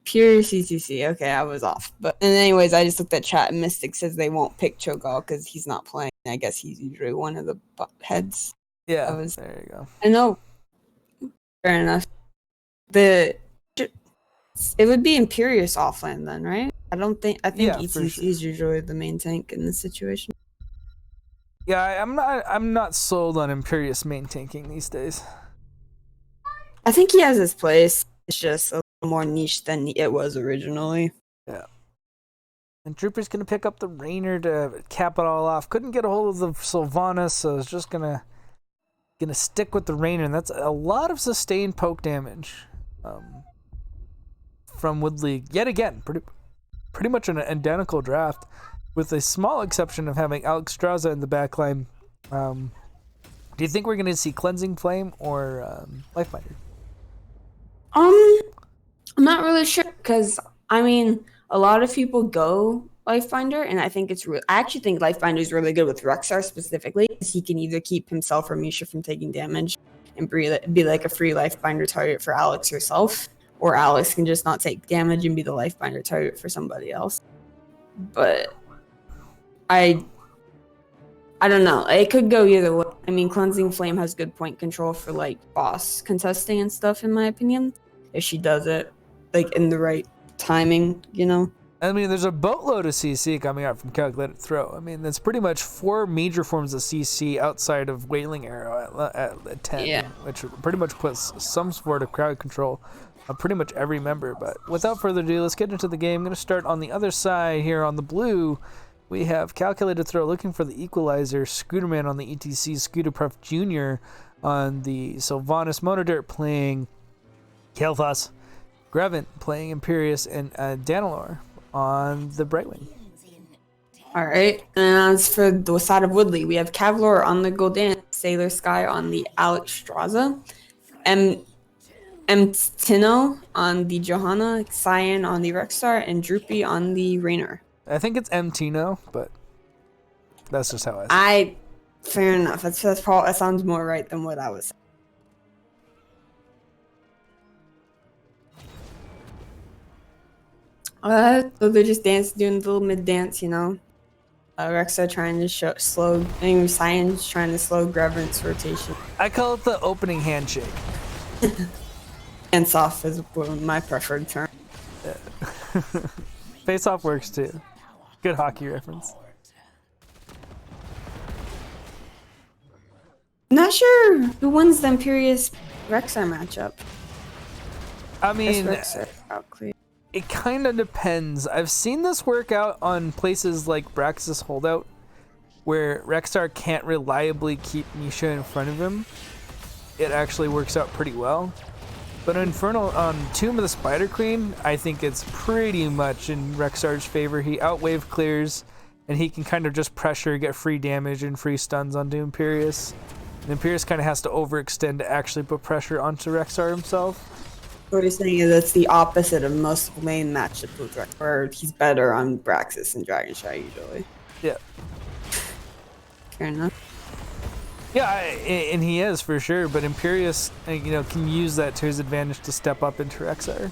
Pure CCC. Okay, I was off. But anyways, I just looked at chat and Mystic says they won't pick Cho'Gall because he's not playing. I guess he's usually one of the heads. Yeah, there you go. I know. Fair enough. It would be Imperious offline then, right? I think ETC is usually the main tank in this situation. Yeah, I'm not sold on Imperious main tanking these days. I think he has his place. It's just a little more niche than it was originally. Yeah. And Drooper's gonna pick up the Rainer to cap it all off. Couldn't get a hold of the Sylvanas, so it's just gonna stick with the Rainer, and that's a lot of sustained poke damage from Wood League. Yet again, pretty much an identical draft, with a small exception of having Alexstrasza in the backline. Do you think we're gonna see Cleansing Flame or Lifebinder? I'm not really sure because I mean a lot of people go Lifebinder, and I think I actually think Lifebinder is really good with Rexar specifically because he can either keep himself or Misha from taking damage and be like a free Lifebinder target for Alex herself, or Alex can just not take damage and be the Lifebinder target for somebody else. But I don't know. It could go either way. I mean, Cleansing Flame has good point control for like boss contesting and stuff, in my opinion. If she does it like in the right timing, you know. I mean, there's a boatload of CC coming out from Calculated Throw. I mean, that's pretty much 4 major forms of CC outside of Wailing Arrow at 10, Yeah. which pretty much puts some sort of crowd control on pretty much every member. But without further ado, let's get into the game. I'm going to start on the other side here on the blue. We have Calculated Throw looking for the Equalizer, Scooterman on the ETC, Scooterpuff Jr. on the Sylvanas, Monodirt playing Kael'thas, Grevant playing Imperius, and Danilor on the Brightwing. Alright, and as for the side of Woodley, we have Kavlor on the Gul'dan, Sailor Sky on the Alex Straza, Tino on the Johanna, Cyan on the Rexstar, and Droopy on the Raynor. I think it's Tino, but that's just how I say Fair enough. That's probably, that sounds more right than what I was saying. So they're just doing the little mid dance, you know. Rexa trying to slow, and Cyan's trying to slow Grevant's rotation. I call it the opening handshake. Dance off is my preferred term. Face off works too. Good hockey reference. Not sure who wins the Imperius Rexar matchup. I mean, Rexar out clear. it kind of depends. I've seen this work out on places like Braxis Holdout, where Rexar can't reliably keep Nisha in front of him. It actually works out pretty well. But Infernal on Tomb of the Spider Queen, I think it's pretty much in Rexar's favor. He outwave clears, and he can kind of just pressure, get free damage and free stuns onto Imperius. And Imperius kind of has to overextend to actually put pressure onto Rexar himself. What he's saying is it's the opposite of most lane matchups with Rexar, where he's better on Braxis and Dragonshire usually. Yeah. Fair enough. Yeah, and he is for sure, but Imperius, can use that to his advantage to step up into Rexar.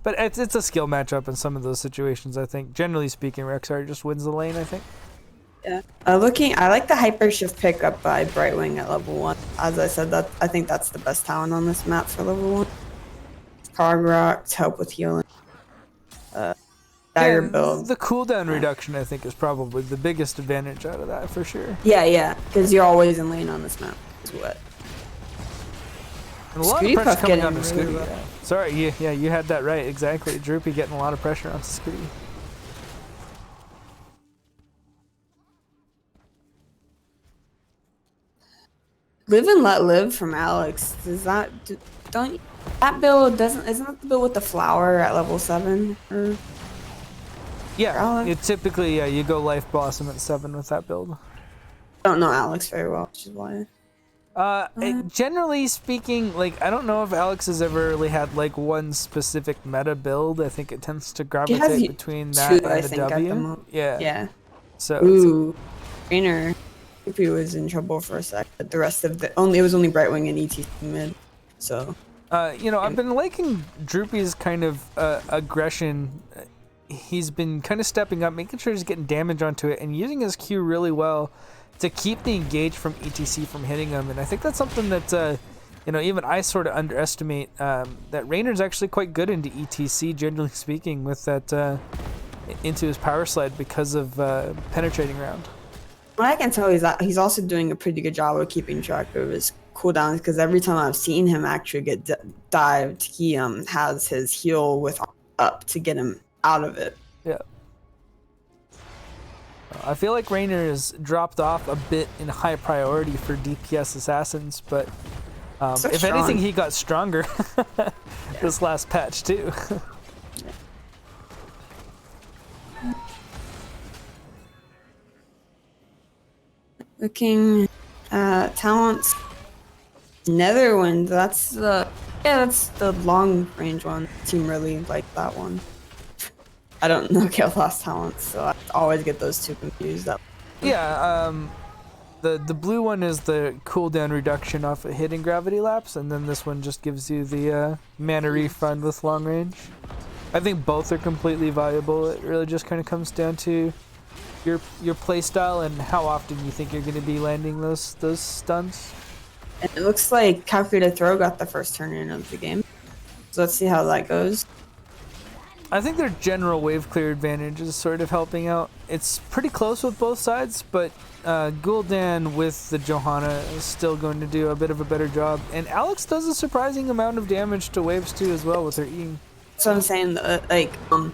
But it's a skill matchup in some of those situations, I think. Generally speaking, Rexar just wins the lane, I think. Yeah. I like the Hyper Shift pickup by Brightwing at level 1. As I said, I think that's the best talent on this map for level 1. Cog Rock to help with healing. Dagger build. The cooldown reduction, I think, is probably the biggest advantage out of that, for sure. Yeah, because you're always in lane on this map. Is what. And a lot Scooty of pressure Puff coming getting onto really Scooty. low. Yeah. Sorry, you had that right, exactly. Droopy getting a lot of pressure onto Scooty. Live and Let Live from Alex. Does that that build isn't that the build with the flower at level 7 or? Yeah, Alex? it typically you go Life Blossom at 7 with that build. I don't know Alex very well, which is why. Generally speaking, I don't know if Alex has ever really had one specific meta build. I think it tends to gravitate between that and the W. Yeah. So Ooh, Raynor. He was in trouble for a sec, but the rest of it was only Brightwing and ETC mid. So. I've been liking Droopy's kind of aggression. He's been kind of stepping up, making sure he's getting damage onto it, and using his Q really well to keep the engage from ETC from hitting him. And I think that's something that, even I sort of underestimate. That Raynor's actually quite good into ETC, generally speaking, with that into his power slide because of penetrating round. What I can tell is that he's also doing a pretty good job of keeping track of his cooldowns, because every time I've seen him actually get dived, he has his heal with up to get him out of it. Yeah. I feel like Raynor has dropped off a bit in high priority for DPS assassins, but if anything, he got stronger this last patch too. Looking at talents, Netherwind. That's the long range one. Team really liked that one. I don't know Kael'thas talents, so I always get those two confused up. Yeah, the blue one is the cooldown reduction off of hitting gravity laps, and then this one just gives you the mana refund with long range. I think both are completely viable. It really just kind of comes down to your play style and how often you think you're going to be landing those stuns. And it looks like Calculated Throw got the first turn in of the game, so let's see how that goes. I think their general wave clear advantage is sort of helping out. It's pretty close with both sides, but Gul'dan with the Johanna is still going to do a bit of a better job. And Alex does a surprising amount of damage to waves too as well with her E. So I'm saying, like, I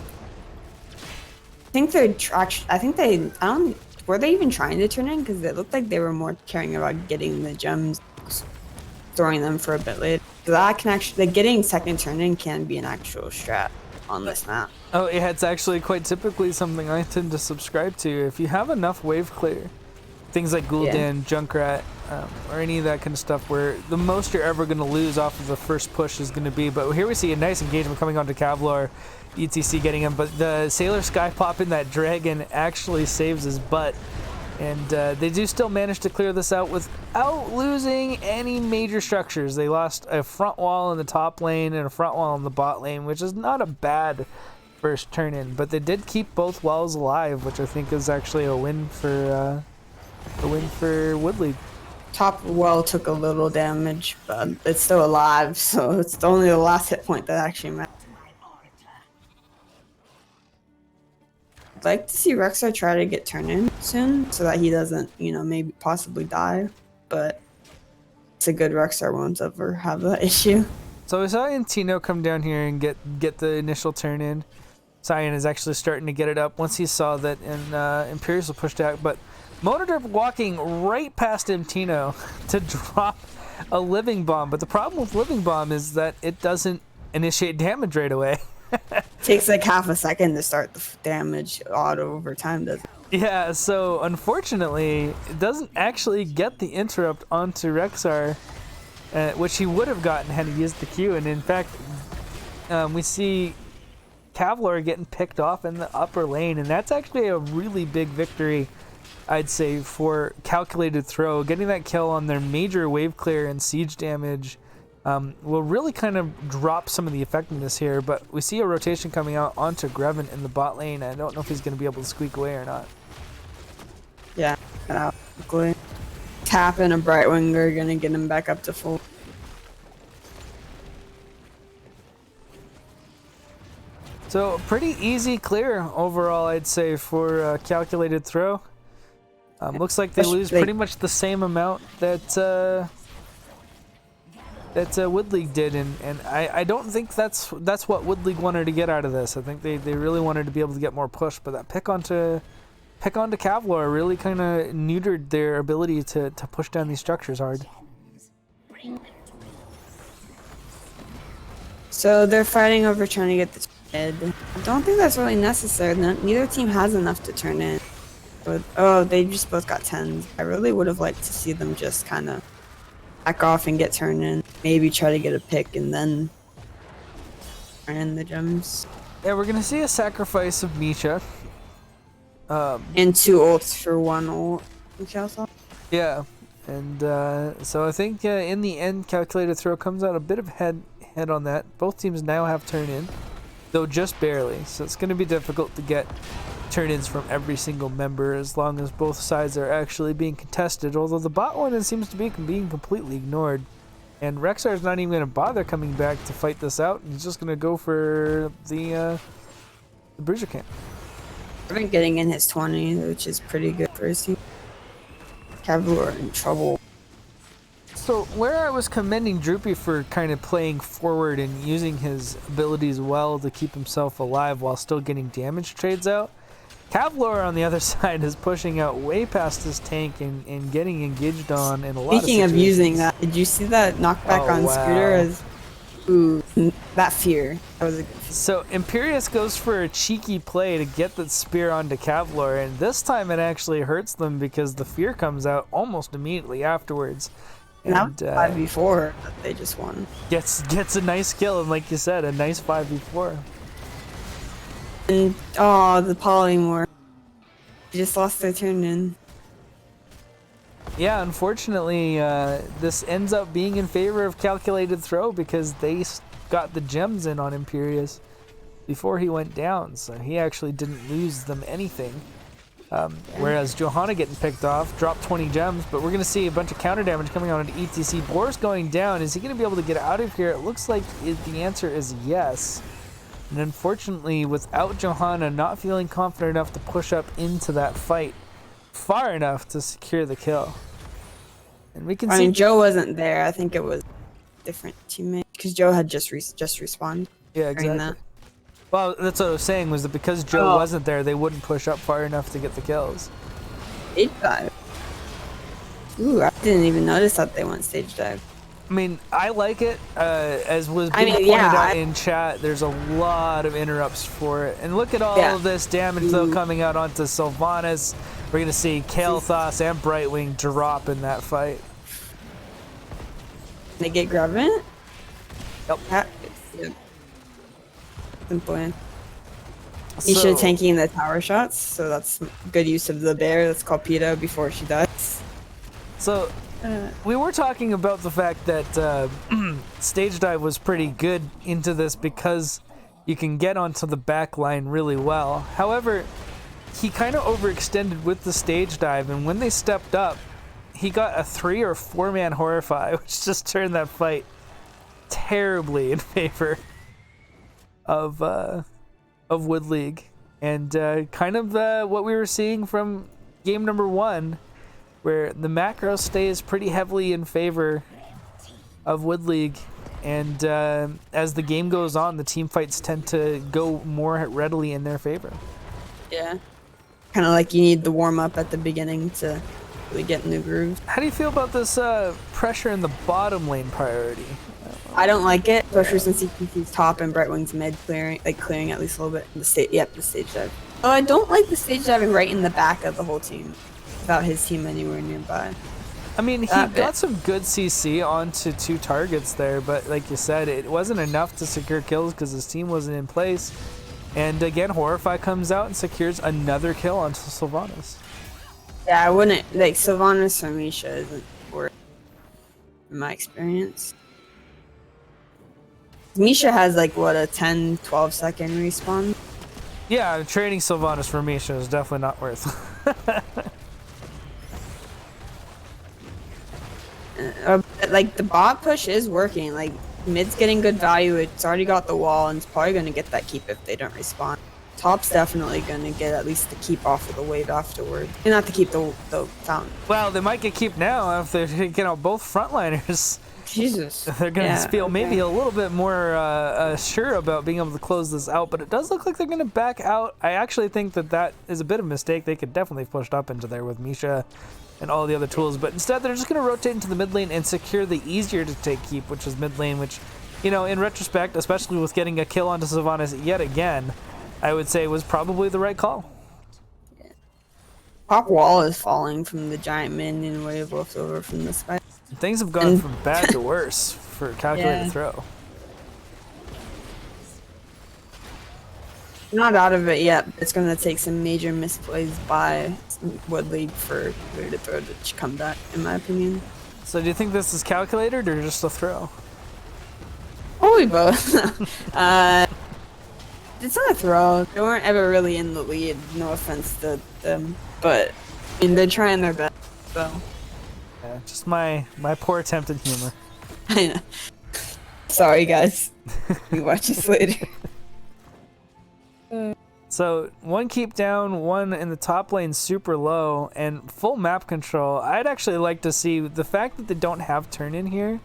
think I don't, were they even trying to turn in? Because it looked like they were more caring about getting the gems, storing them for a bit later. So that can actually, like, getting second turn in can be an actual strat on this map. Oh yeah, it's actually quite typically something I tend to subscribe to. If you have enough wave clear, things like Gul'dan, Junkrat, or any of that kind of stuff, where the most you're ever going to lose off of the first push is going to be. But here we see a nice engagement coming onto Kavlar, ETC getting him, but the Sailor Sky popping that dragon actually saves his butt. And they do still manage to clear this out without losing any major structures. They lost a front wall in the top lane and a front wall in the bot lane, which is not a bad first turn in, but they did keep both walls alive, which I think is actually a win for Woodley. Top well took a little damage, but it's still alive, so it's only the last hit point that actually matters. I'd like to see Rexar try to get turned in soon so that he doesn't, maybe possibly die, but it's a good Rexar won't ever have that issue. So we saw Antino come down here and get the initial turn in. Cyan is actually starting to get it up once he saw that Imperius will push back, but Monodrip walking right past Antino to drop a Living Bomb, but the problem with Living Bomb is that it doesn't initiate damage right away. Takes like half a second to start the damage auto over time, doesn't it? Yeah, so unfortunately, it doesn't actually get the interrupt onto Rexar, which he would have gotten had he used the Q. And in fact, we see Kavlar getting picked off in the upper lane, and that's actually a really big victory, I'd say, for Calculated Throw. Getting that kill on their major wave clear and siege damage will really kind of drop some of the effectiveness here, but we see a rotation coming out onto Grevin in the bot lane. I don't know if he's going to be able to squeak away or not. Yeah, quickly. Tap and a Brightwing are going to get him back up to full. So pretty easy clear overall, I'd say, for Calculated Throw. Looks like they lose pretty much the same amount that Wood League did, and I don't think that's what Wood League wanted to get out of this. I think they really wanted to be able to get more push, but that pick onto Kavlar really kind of neutered their ability to push down these structures hard. So they're fighting over trying to get the head. I don't think that's really necessary. Neither team has enough to turn in. But, oh, they just both got 10s. I really would have liked to see them just kind of back off and get turned in. Maybe try to get a pick and then turn in the gems. Yeah, we're going to see a sacrifice of Misha. And 2 ults for 1 ult. Yeah, and so I think in the end, Calculated Throw comes out a bit of head on that. Both teams now have turn-in, though just barely. So it's going to be difficult to get turn-ins from every single member as long as both sides are actually being contested, although the bot one seems to be being completely ignored. And Rexar's not even going to bother coming back to fight this out. He's just going to go for the Bruiser camp. I've been getting in his 20, which is pretty good for his team. Kavlar in trouble. So where I was commending Droopy for kind of playing forward and using his abilities well to keep himself alive while still getting damage trades out, Kavlar on the other side is pushing out way past his tank and getting engaged on in a lot of situations. Speaking of using that, did you see that knockback on Scooter? Ooh, that fear. That was a good fear. So Imperius goes for a cheeky play to get the spear onto Kavlar, and this time it actually hurts them because the fear comes out almost immediately afterwards. And 5v4 that they just won. Gets a nice kill, and like you said, a nice 5v4. And oh, the polymorph. They just lost their turn in. Yeah, unfortunately, this ends up being in favor of Calculated Throw because they got the gems in on Imperius before he went down, so he actually didn't lose them anything. Whereas Johanna getting picked off, dropped 20 gems, but we're going to see a bunch of counter damage coming on into ETC. Boris going down. Is he going to be able to get out of here? It looks like the answer is yes. And unfortunately, without Johanna not feeling confident enough to push up into that fight far enough to secure the kill. And we can I see mean, Joe wasn't there. I think it was different teammate because Joe had just respawned. yeah, during exactly. that. Well, that's what I was saying, was that because Joe Oh. wasn't there, they wouldn't push up far enough to get the kills. Stage dive. Ooh, I didn't even notice that they went stage dive. I mean, I like it. As was I being mean, pointed yeah, out in chat, there's a lot of interrupts for it. And look at all Yeah. of this damage, though, coming out onto Sylvanas. We're going to see Kael'thas and Brightwing drop in that fight. They get Gravant? Yep. Yeah. Simple. Misha So- tanking the tower shots, so that's good use of the bear. Let's call PETA before she dies. So, we were talking about the fact that stage dive was pretty good into this because you can get onto the back line really well. However, he kind of overextended with the stage dive, and when they stepped up, he got a 3 or 4 man horrify, which just turned that fight terribly in favor of Wood League, and kind of what we were seeing from game number 1, where the macro stays pretty heavily in favor of Wood League, and as the game goes on, the team fights tend to go more readily in their favor. Yeah. Kind of like you need the warm up at the beginning to really get in the groove. How do you feel about this pressure in the bottom lane priority? I don't like it, especially since he can see top and Brightwing's mid clearing at least a little bit. The stage dive. Oh, I don't like the stage diving right in the back of the whole team, without his team anywhere nearby. I mean, he That bit. got some good CC onto 2 targets there, but like you said, it wasn't enough to secure kills because his team wasn't in place. And again, Horrify comes out and secures another kill onto Sylvanas. Yeah, I wouldn't like Sylvanas or Misha isn't worth in my experience. Misha has like what, a 10-12 second respawn. Yeah, trading Sylvanas for Misha is definitely not worth. Like the bot push is working. Like mid's getting good value. It's already got the wall and it's probably gonna get that keep if they don't respawn. Top's definitely gonna get at least the keep off of the wave afterward. And not to keep the fountain. Well, they might get keep now if they're taking out both frontliners. Jesus. They're gonna Yeah, feel maybe okay. a little bit more sure about being able to close this out, but it does look like they're gonna back out. I actually think that is a bit of a mistake. They could definitely have pushed up into there with Misha and all the other tools, but instead they're just gonna rotate into the mid lane and secure the easier to take keep, which is mid lane, which, you know, in retrospect, especially with getting a kill onto Sylvanas yet again, I would say was probably the right call. Top wall is falling from the giant minion wave left over from this fight. Things have gone from bad to worse for calculated Yeah. throw. Not out of it yet. But it's gonna take some major misplays by Wood League for the throw to come back, in my opinion. So do you think this is calculated or just a throw? Probably both. It's not a throw. They weren't ever really in the lead. No offense to them, but I mean they're trying their best. So Yeah, just my poor attempt at humor. I know. Sorry guys. We watch this later. So one keep down, one in the top lane super low, and full map control. I'd actually like to see the fact that they don't have turn in here.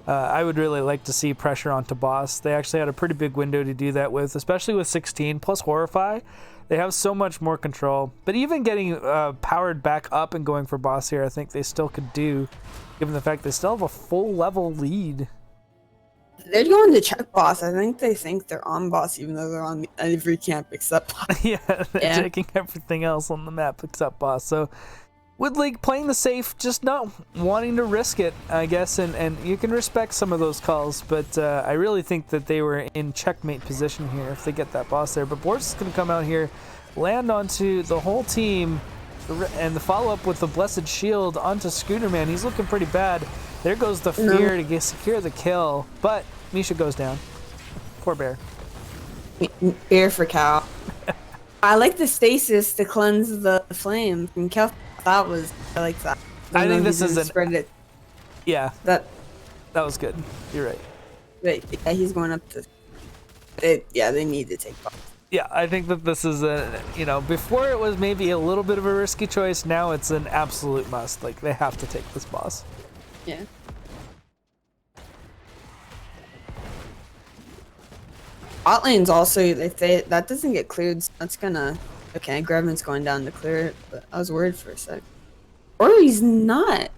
I would really like to see pressure onto boss. They actually had a pretty big window to do that with, especially with 16 plus Horrify. They have so much more control. But even getting powered back up and going for boss here, I think they still could do, given the fact they still have a full level lead. They're going to check boss. I think they think they're on boss, even though they're on every camp except boss. Yeah, they're Yeah. taking everything else on the map except boss. So Wood League playing the safe, just not wanting to risk it, I guess, and you can respect some of those calls, but I really think that they were in checkmate position here if they get that boss there. But Boris is going to come out here, land onto the whole team, and the follow-up with the Blessed Shield onto Scooterman. He's looking pretty bad. There goes the fear to secure the kill, but Misha goes down. Poor bear. Beer for cow. I like the stasis to cleanse the flame. And Kel, I like that. I think this He's is gonna an... spread it. Yeah, That that was good. You're right. yeah, he's going up to. They need to take boss. Yeah, I think that this is before it was maybe a little bit of a risky choice. Now it's an absolute must. Like, they have to take this boss. Yeah. Bot lane's also, if that doesn't get cleared, that's gonna... Okay, Grevin's going down to clear it, but I was worried for a sec. Or he's not.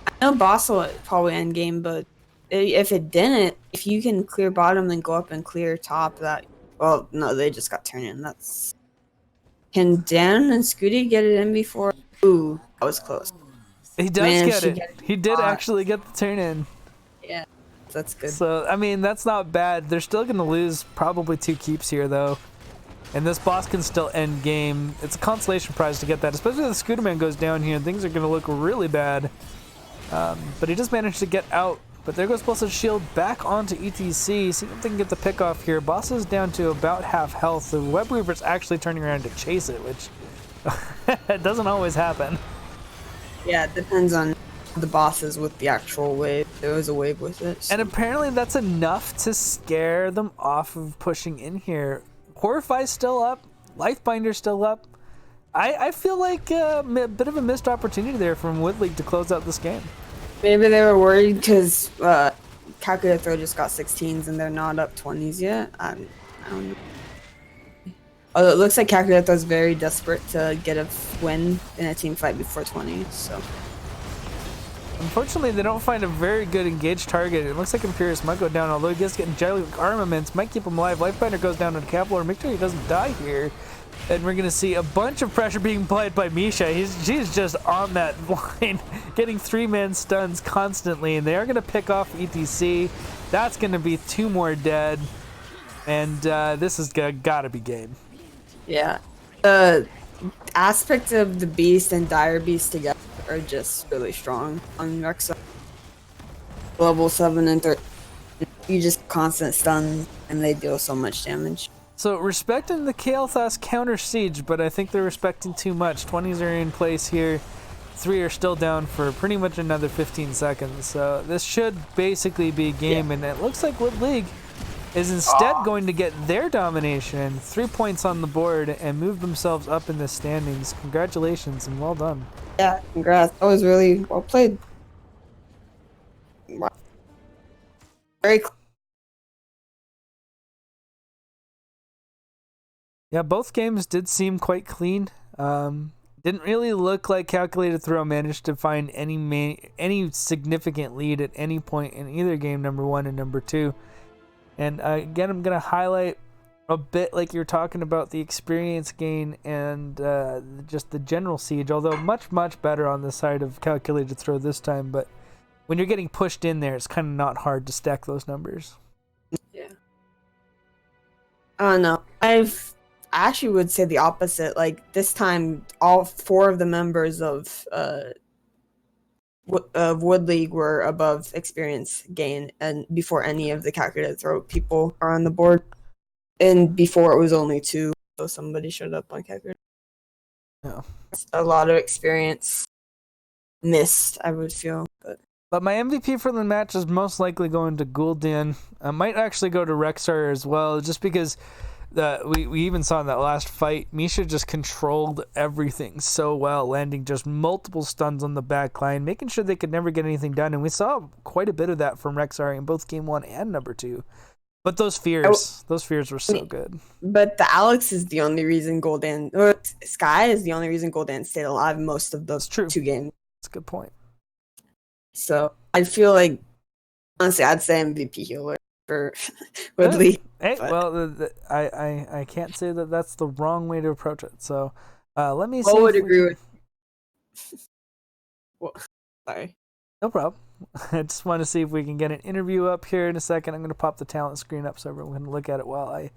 I know boss will probably end game, but if it didn't, if you can clear bottom and go up and clear top, that... Well, no, they just got turned in. That's... Can Dan and Scooty get it in before? Ooh, that was close. He does Managed get to it. get He did actually get the turn in. Yeah, that's good. So, I mean, that's not bad. They're still going to lose probably 2 keeps here, though. And this boss can still end game. It's a consolation prize to get that, especially if the Scooter Man goes down here. Things are going to look really bad. But he just managed to get out. But there goes Blessed Shield back onto ETC. See if they can get the pick off here. Boss is down to about half health. The Web Weaver's actually turning around to chase it, which it doesn't always happen. Yeah, it depends on the bosses with the actual wave. There was a wave with it. So. And apparently that's enough to scare them off of pushing in here. Horrify's still up. Lifebinder's still up. I feel like a bit of a missed opportunity there from Woodleague to close out this game. Maybe they were worried because Calculated Throw just got 16s and they're not up 20s yet. I don't know. Although it looks like Calculated Throw is very desperate to get a win in a team fight before 20s, so... Unfortunately, they don't find a very good engaged target. It looks like Imperius might go down, although he gets getting angelic armaments, might keep him alive. Lifebinder goes down to the Kevlar. Make sure he doesn't die here. And we're going to see a bunch of pressure being applied by Misha. She's just on that line, getting 3-man stuns constantly. And they are going to pick off ETC. That's going to be 2 more dead. And this is got to be game. Yeah. The aspect of the Beast and Dire Beast together are just really strong on Rexa. Level 7 and 13. You just constant stun and they deal so much damage. So respecting the Kael'thas counter siege, but I think they're respecting too much. 20s are in place here. 3 are still down for pretty much another 15 seconds. So this should basically be a game, and it looks like Wood League is instead going to get their domination, 3 points on the board, and move themselves up in the standings. Congratulations and well done. Yeah, congrats. That was really well played. Very close. Yeah, both games did seem quite clean. Didn't really look like Calculated Throw managed to find any significant lead at any point in either game, number 1 and number 2. And again, I'm going to highlight a bit like you're talking about the experience gain and just the general siege, although much, much better on the side of Calculated Throw this time. But when you're getting pushed in there, it's kind of not hard to stack those numbers. Yeah. I don't know. I actually would say the opposite. Like, this time, all 4 of the members of Wood League were above experience gain, and before any of the Calculated Throw people are on the board. And before it was only 2, so somebody showed up on Calculated. Yeah. A lot of experience missed, I would feel. But my MVP for the match is most likely going to Gul'dan. I might actually go to Rexar as well, just because we even saw in that last fight, Misha just controlled everything so well, landing just multiple stuns on the back line, making sure they could never get anything done. And we saw quite a bit of that from Rexar in both game 1 and number 2. But those fears were so good. But the Alex is the only reason Gul'dan, or Sky is the only reason Gul'dan stayed alive most of those 2 games. That's a good point. So I feel like, honestly, I'd say MVP healer for Woodley. Hey, well, I can't say that that's the wrong way to approach it. So let me see. I would agree with. Well, sorry. No problem. I just want to see if we can get an interview up here in a second. I'm going to pop the talent screen up so everyone can look at it while I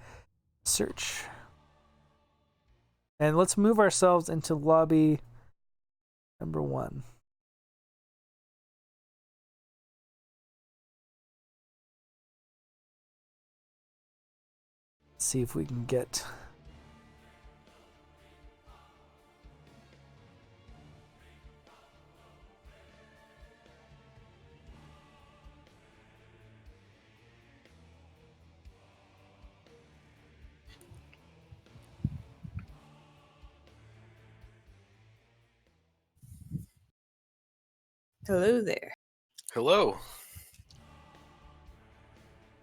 search. And let's move ourselves into lobby number 1. See if we can get Hello there. Hello.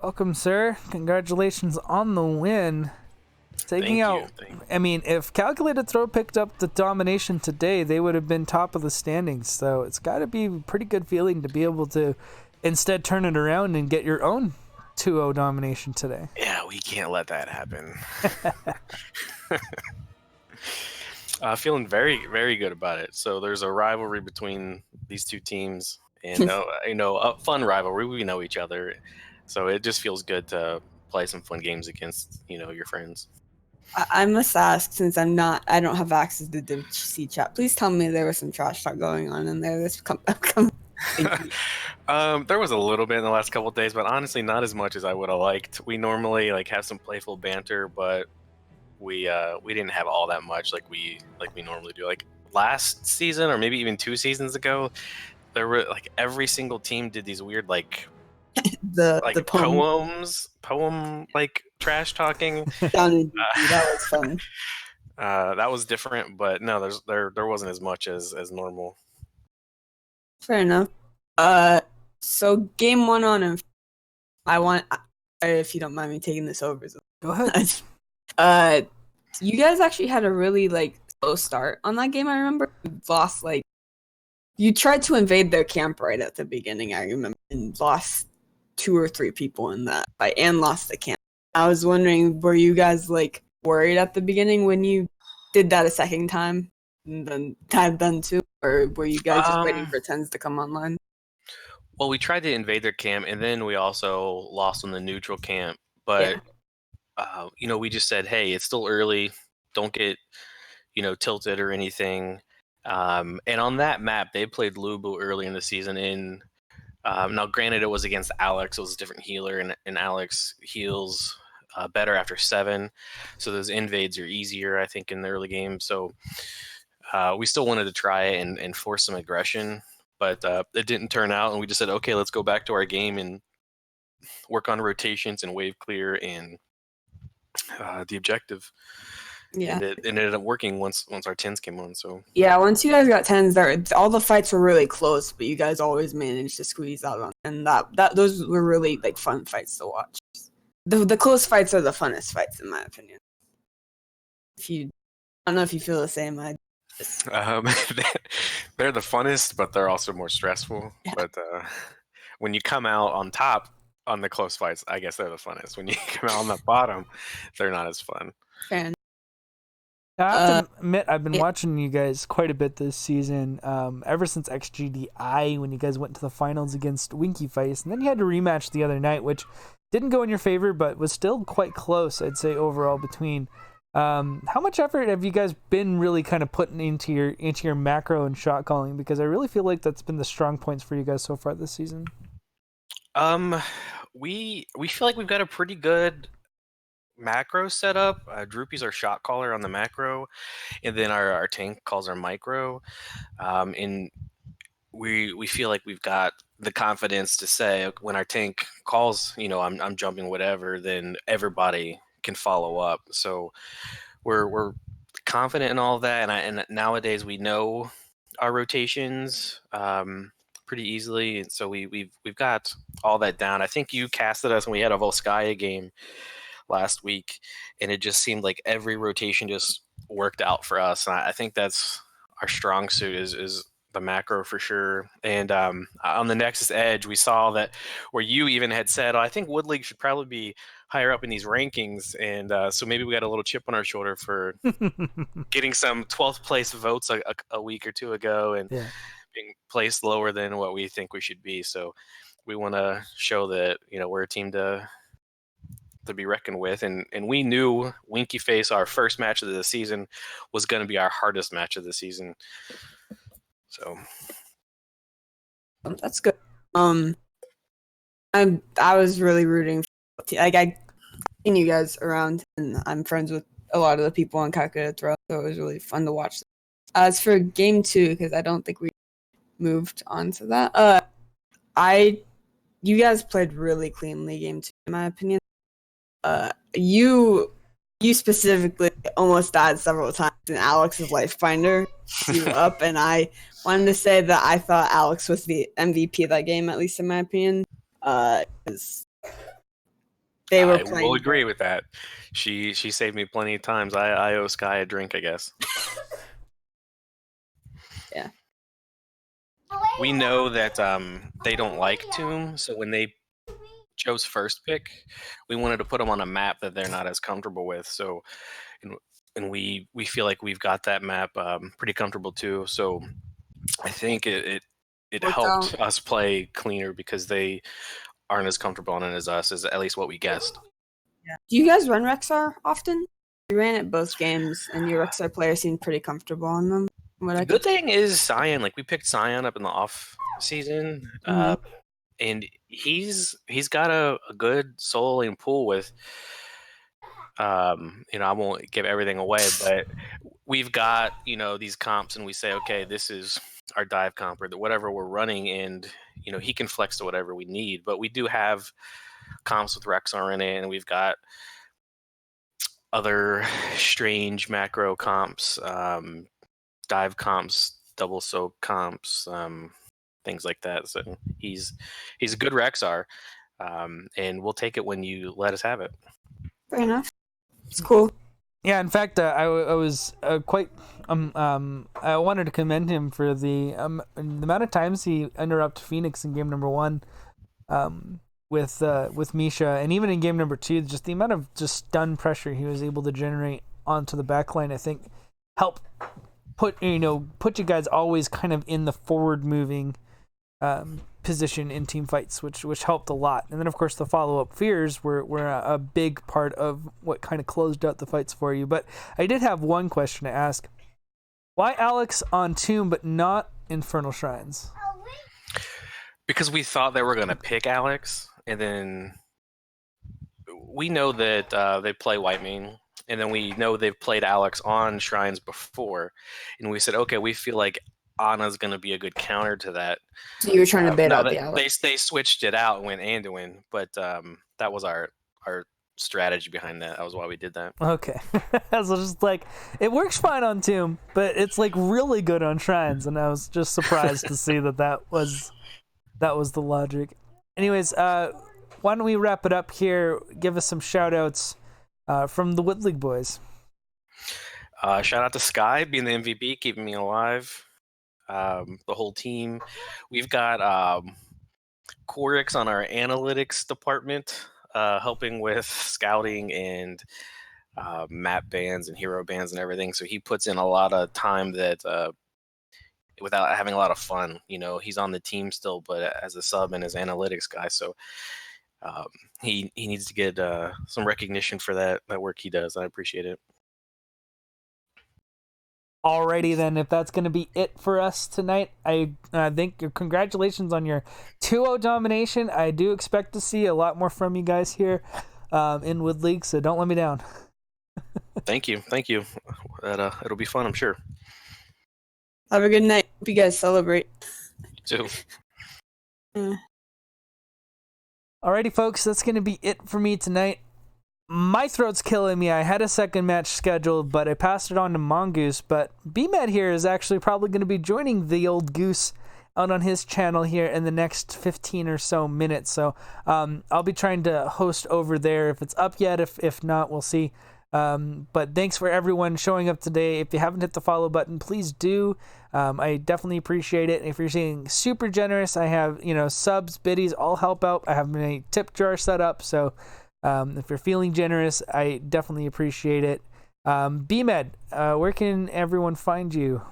Welcome, sir. Congratulations on the win. Taking Thank you. out. I mean, if Calculated Throw picked up the domination today, they would have been top of the standings. So it's got to be a pretty good feeling to be able to instead turn it around and get your own 2-0 domination today. Yeah, we can't let that happen. Feeling very, very good about it. So there's a rivalry between these two teams, and a fun rivalry. We know each other, so it just feels good to play some fun games against your friends. I must ask, since I don't have access to the C chat. Please tell me there was some trash talk going on in there. There was a little bit in the last couple of days, but honestly, not as much as I would have liked. We normally have some playful banter, but we didn't have all that much like we normally do. Like last season, or maybe even 2 seasons ago, there were every single team did these weird the poem trash talking. That was fun. That was different, but no, there wasn't as much as normal. Fair enough. So game 1 on, and I want, if you don't mind me taking this over. Go ahead. You guys actually had a really slow start on that game. I remember you lost you tried to invade their camp right at the beginning. I remember, and lost 2 or 3 people in that fight and lost the camp. I was wondering, were you guys worried at the beginning when you did that a second time and then had done too, or were you guys just waiting for tens to come online? Well, we tried to invade their camp, and then we also lost on the neutral camp. But we just said, hey, it's still early. Don't get tilted or anything. And on that map, they played Lubu early in the season. Now, granted, it was against Alex. It was a different healer, and Alex heals better after 7. So those invades are easier, I think, in the early game. So we still wanted to try it and force some aggression, but it didn't turn out. And we just said, okay, let's go back to our game and work on rotations and wave clear and the objective. Yeah. And it ended up working once our 10s came on. So yeah, once you guys got 10s, all the fights were really close, but you guys always managed to squeeze out on, and those were really fun fights to watch. The close fights are the funnest fights, in my opinion. I don't know if you feel the same. They're the funnest, but they're also more stressful. Yeah. But when you come out on top on the close fights, I guess they're the funnest. When you come out on the bottom, they're not as fun. Fair. I have to admit, I've been watching you guys quite a bit this season, ever since XGDI, when you guys went to the finals against Winky Face, and then you had a rematch the other night, which didn't go in your favor, but was still quite close, I'd say, overall between. How much effort have you guys been really kind of putting into your macro and shot calling? Because I really feel like that's been the strong points for you guys so far this season. We feel like we've got a pretty good macro setup. Droopy's our shot caller on the macro, and then our tank calls our micro. And we feel like we've got the confidence to say when our tank calls, I'm jumping whatever, then everybody can follow up. So we're confident in all of that, and nowadays we know our rotations pretty easily, and so we've got all that down. I think you casted us when we had a Volskaya game last week, and it just seemed like every rotation just worked out for us. And I think that's our strong suit is the macro for sure. And on the Nexus Edge, we saw that where you even had said, I think Wood League should probably be higher up in these rankings. And so maybe we got a little chip on our shoulder for getting some 12th place votes a week or 2 ago and being placed lower than what we think we should be. So we want to show that, we're a team to be reckoned with, and we knew Winky Face, our first match of the season, was going to be our hardest match of the season. So that's good. I was really rooting for, I seen you guys around, and I'm friends with a lot of the people on Calculated Throw, so it was really fun to watch. As for game 2, because I don't think we moved on to that, you guys played really cleanly game 2, in my opinion. You you specifically almost died several times, and Alex's life finder you up, and I wanted to say that I thought Alex was the MVP of that game, at least in my opinion, because they were I playing. will agree with that. She saved me plenty of times. I owe Sky a drink, I guess. Yeah. We know that they don't like Tomb, so when they chose first pick, we wanted to put them on a map that they're not as comfortable with. So, and we feel like we've got that map pretty comfortable too. So, I think it Worked helped out. us play cleaner because they aren't as comfortable on it as us, is at least what we guessed. Yeah. Do you guys run Rexar often? You ran it both games, and your Rexar players seemed pretty comfortable on them. What I The good thing is Scion. Like we picked Scion up in the off season, and he's got a good soloing pool with. I won't give everything away, but we've got these comps, and we say, okay, this is our dive comp or whatever we're running, and he can flex to whatever we need. But we do have comps with Rexar in it, and we've got other strange macro comps, dive comps, double soak comps, things like that. So he's a good Rexar, and we'll take it when you let us have it. Fair enough. It's cool. Yeah, in fact, I was quite I wanted to commend him for the amount of times he interrupted Phoenix in game number 1, with Misha, and even in game number 2, just the amount of just stun pressure he was able to generate onto the backline, I think, helped put you guys always kind of in the forward moving position in team fights, which helped a lot. And then of course the follow-up fears were a big part of what kind of closed out the fights for you. But I did have one question to ask. Why Alex on Tomb but not Infernal Shrines? Because we thought they were going to pick Alex, and then we know that they play White Main, and then we know they've played Alex on Shrines before, and we said, okay, we feel like Anna's going to be a good counter to that. So you were trying to bait out that the Alex. they switched it out and went Anduin, but that was our strategy behind that. That was why we did that. Okay. I was just like, it works fine on Tomb, but it's like really good on Shrines, and I was just surprised to see that was the logic. Anyways, why don't we wrap it up here? Give us some shout outs from the Wood League boys. Shout out to Sky being the MVP, keeping me alive. The whole team. We've got Corix on our analytics department, helping with scouting and map bans and hero bans and everything. So he puts in a lot of time that without having a lot of fun. He's on the team still, but as a sub and as analytics guy. So he needs to get some recognition for that work he does. I appreciate it. Alrighty then, if that's going to be it for us tonight, I think congratulations on your 2-0 domination. I do expect to see a lot more from you guys here in Wood League, so don't let me down. Thank you. It'll be fun, I'm sure. Have a good night. Hope you guys celebrate. You too. Alrighty, folks, that's going to be it for me tonight. My throat's killing me. I had a second match scheduled, but I passed it on to Mongoose. But BMed here is actually probably going to be joining the old goose out on his channel here in the next 15 or so minutes. So I'll be trying to host over there if it's up yet. If not, we'll see. But thanks for everyone showing up today. If you haven't hit the follow button, please do. I definitely appreciate it. If you're being super generous, I have subs, biddies, all help out. I have my tip jar set up, so if you're feeling generous, I definitely appreciate it. BMed, where can everyone find you?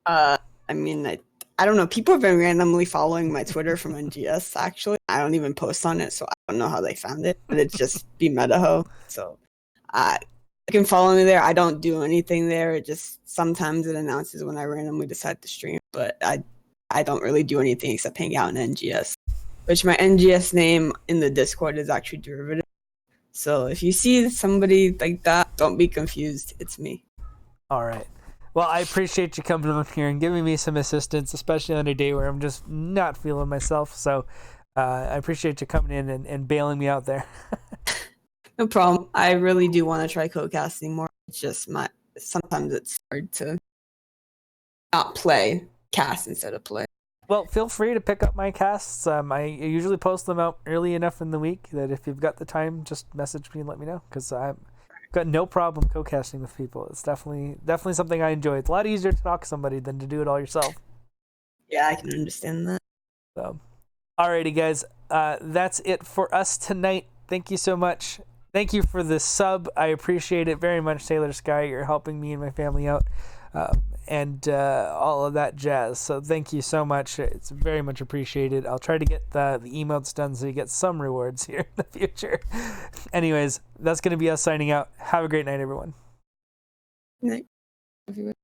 I don't know. People have been randomly following my Twitter from NGS, actually. I don't even post on it, so I don't know how they found it. But it's just BMedaho. So you can follow me there. I don't do anything there. It just sometimes it announces when I randomly decide to stream. But I don't really do anything except hang out in NGS. Which my NGS name in the Discord is actually derivative. So if you see somebody like that, don't be confused. It's me. All right. Well, I appreciate you coming on here and giving me some assistance, especially on a day where I'm just not feeling myself. So I appreciate you coming in and bailing me out there. No problem. I really do want to try co-casting more. It's just sometimes it's hard to not play, cast instead of play. Well, feel free to pick up my casts. I usually post them out early enough in the week that if you've got the time, just message me and let me know, because I've got no problem co-casting with people. It's definitely something I enjoy. It's a lot easier to talk to somebody than to do it all yourself. Yeah, I can understand that. So, alrighty, guys. That's it for us tonight. Thank you so much. Thank you for the sub. I appreciate it very much, Taylor Sky. You're helping me and my family out. And all of that jazz. So thank you so much. It's very much appreciated. I'll try to get the emotes done so you get some rewards here in the future. Anyways, that's going to be us signing out. Have a great night, everyone. Good night, everyone.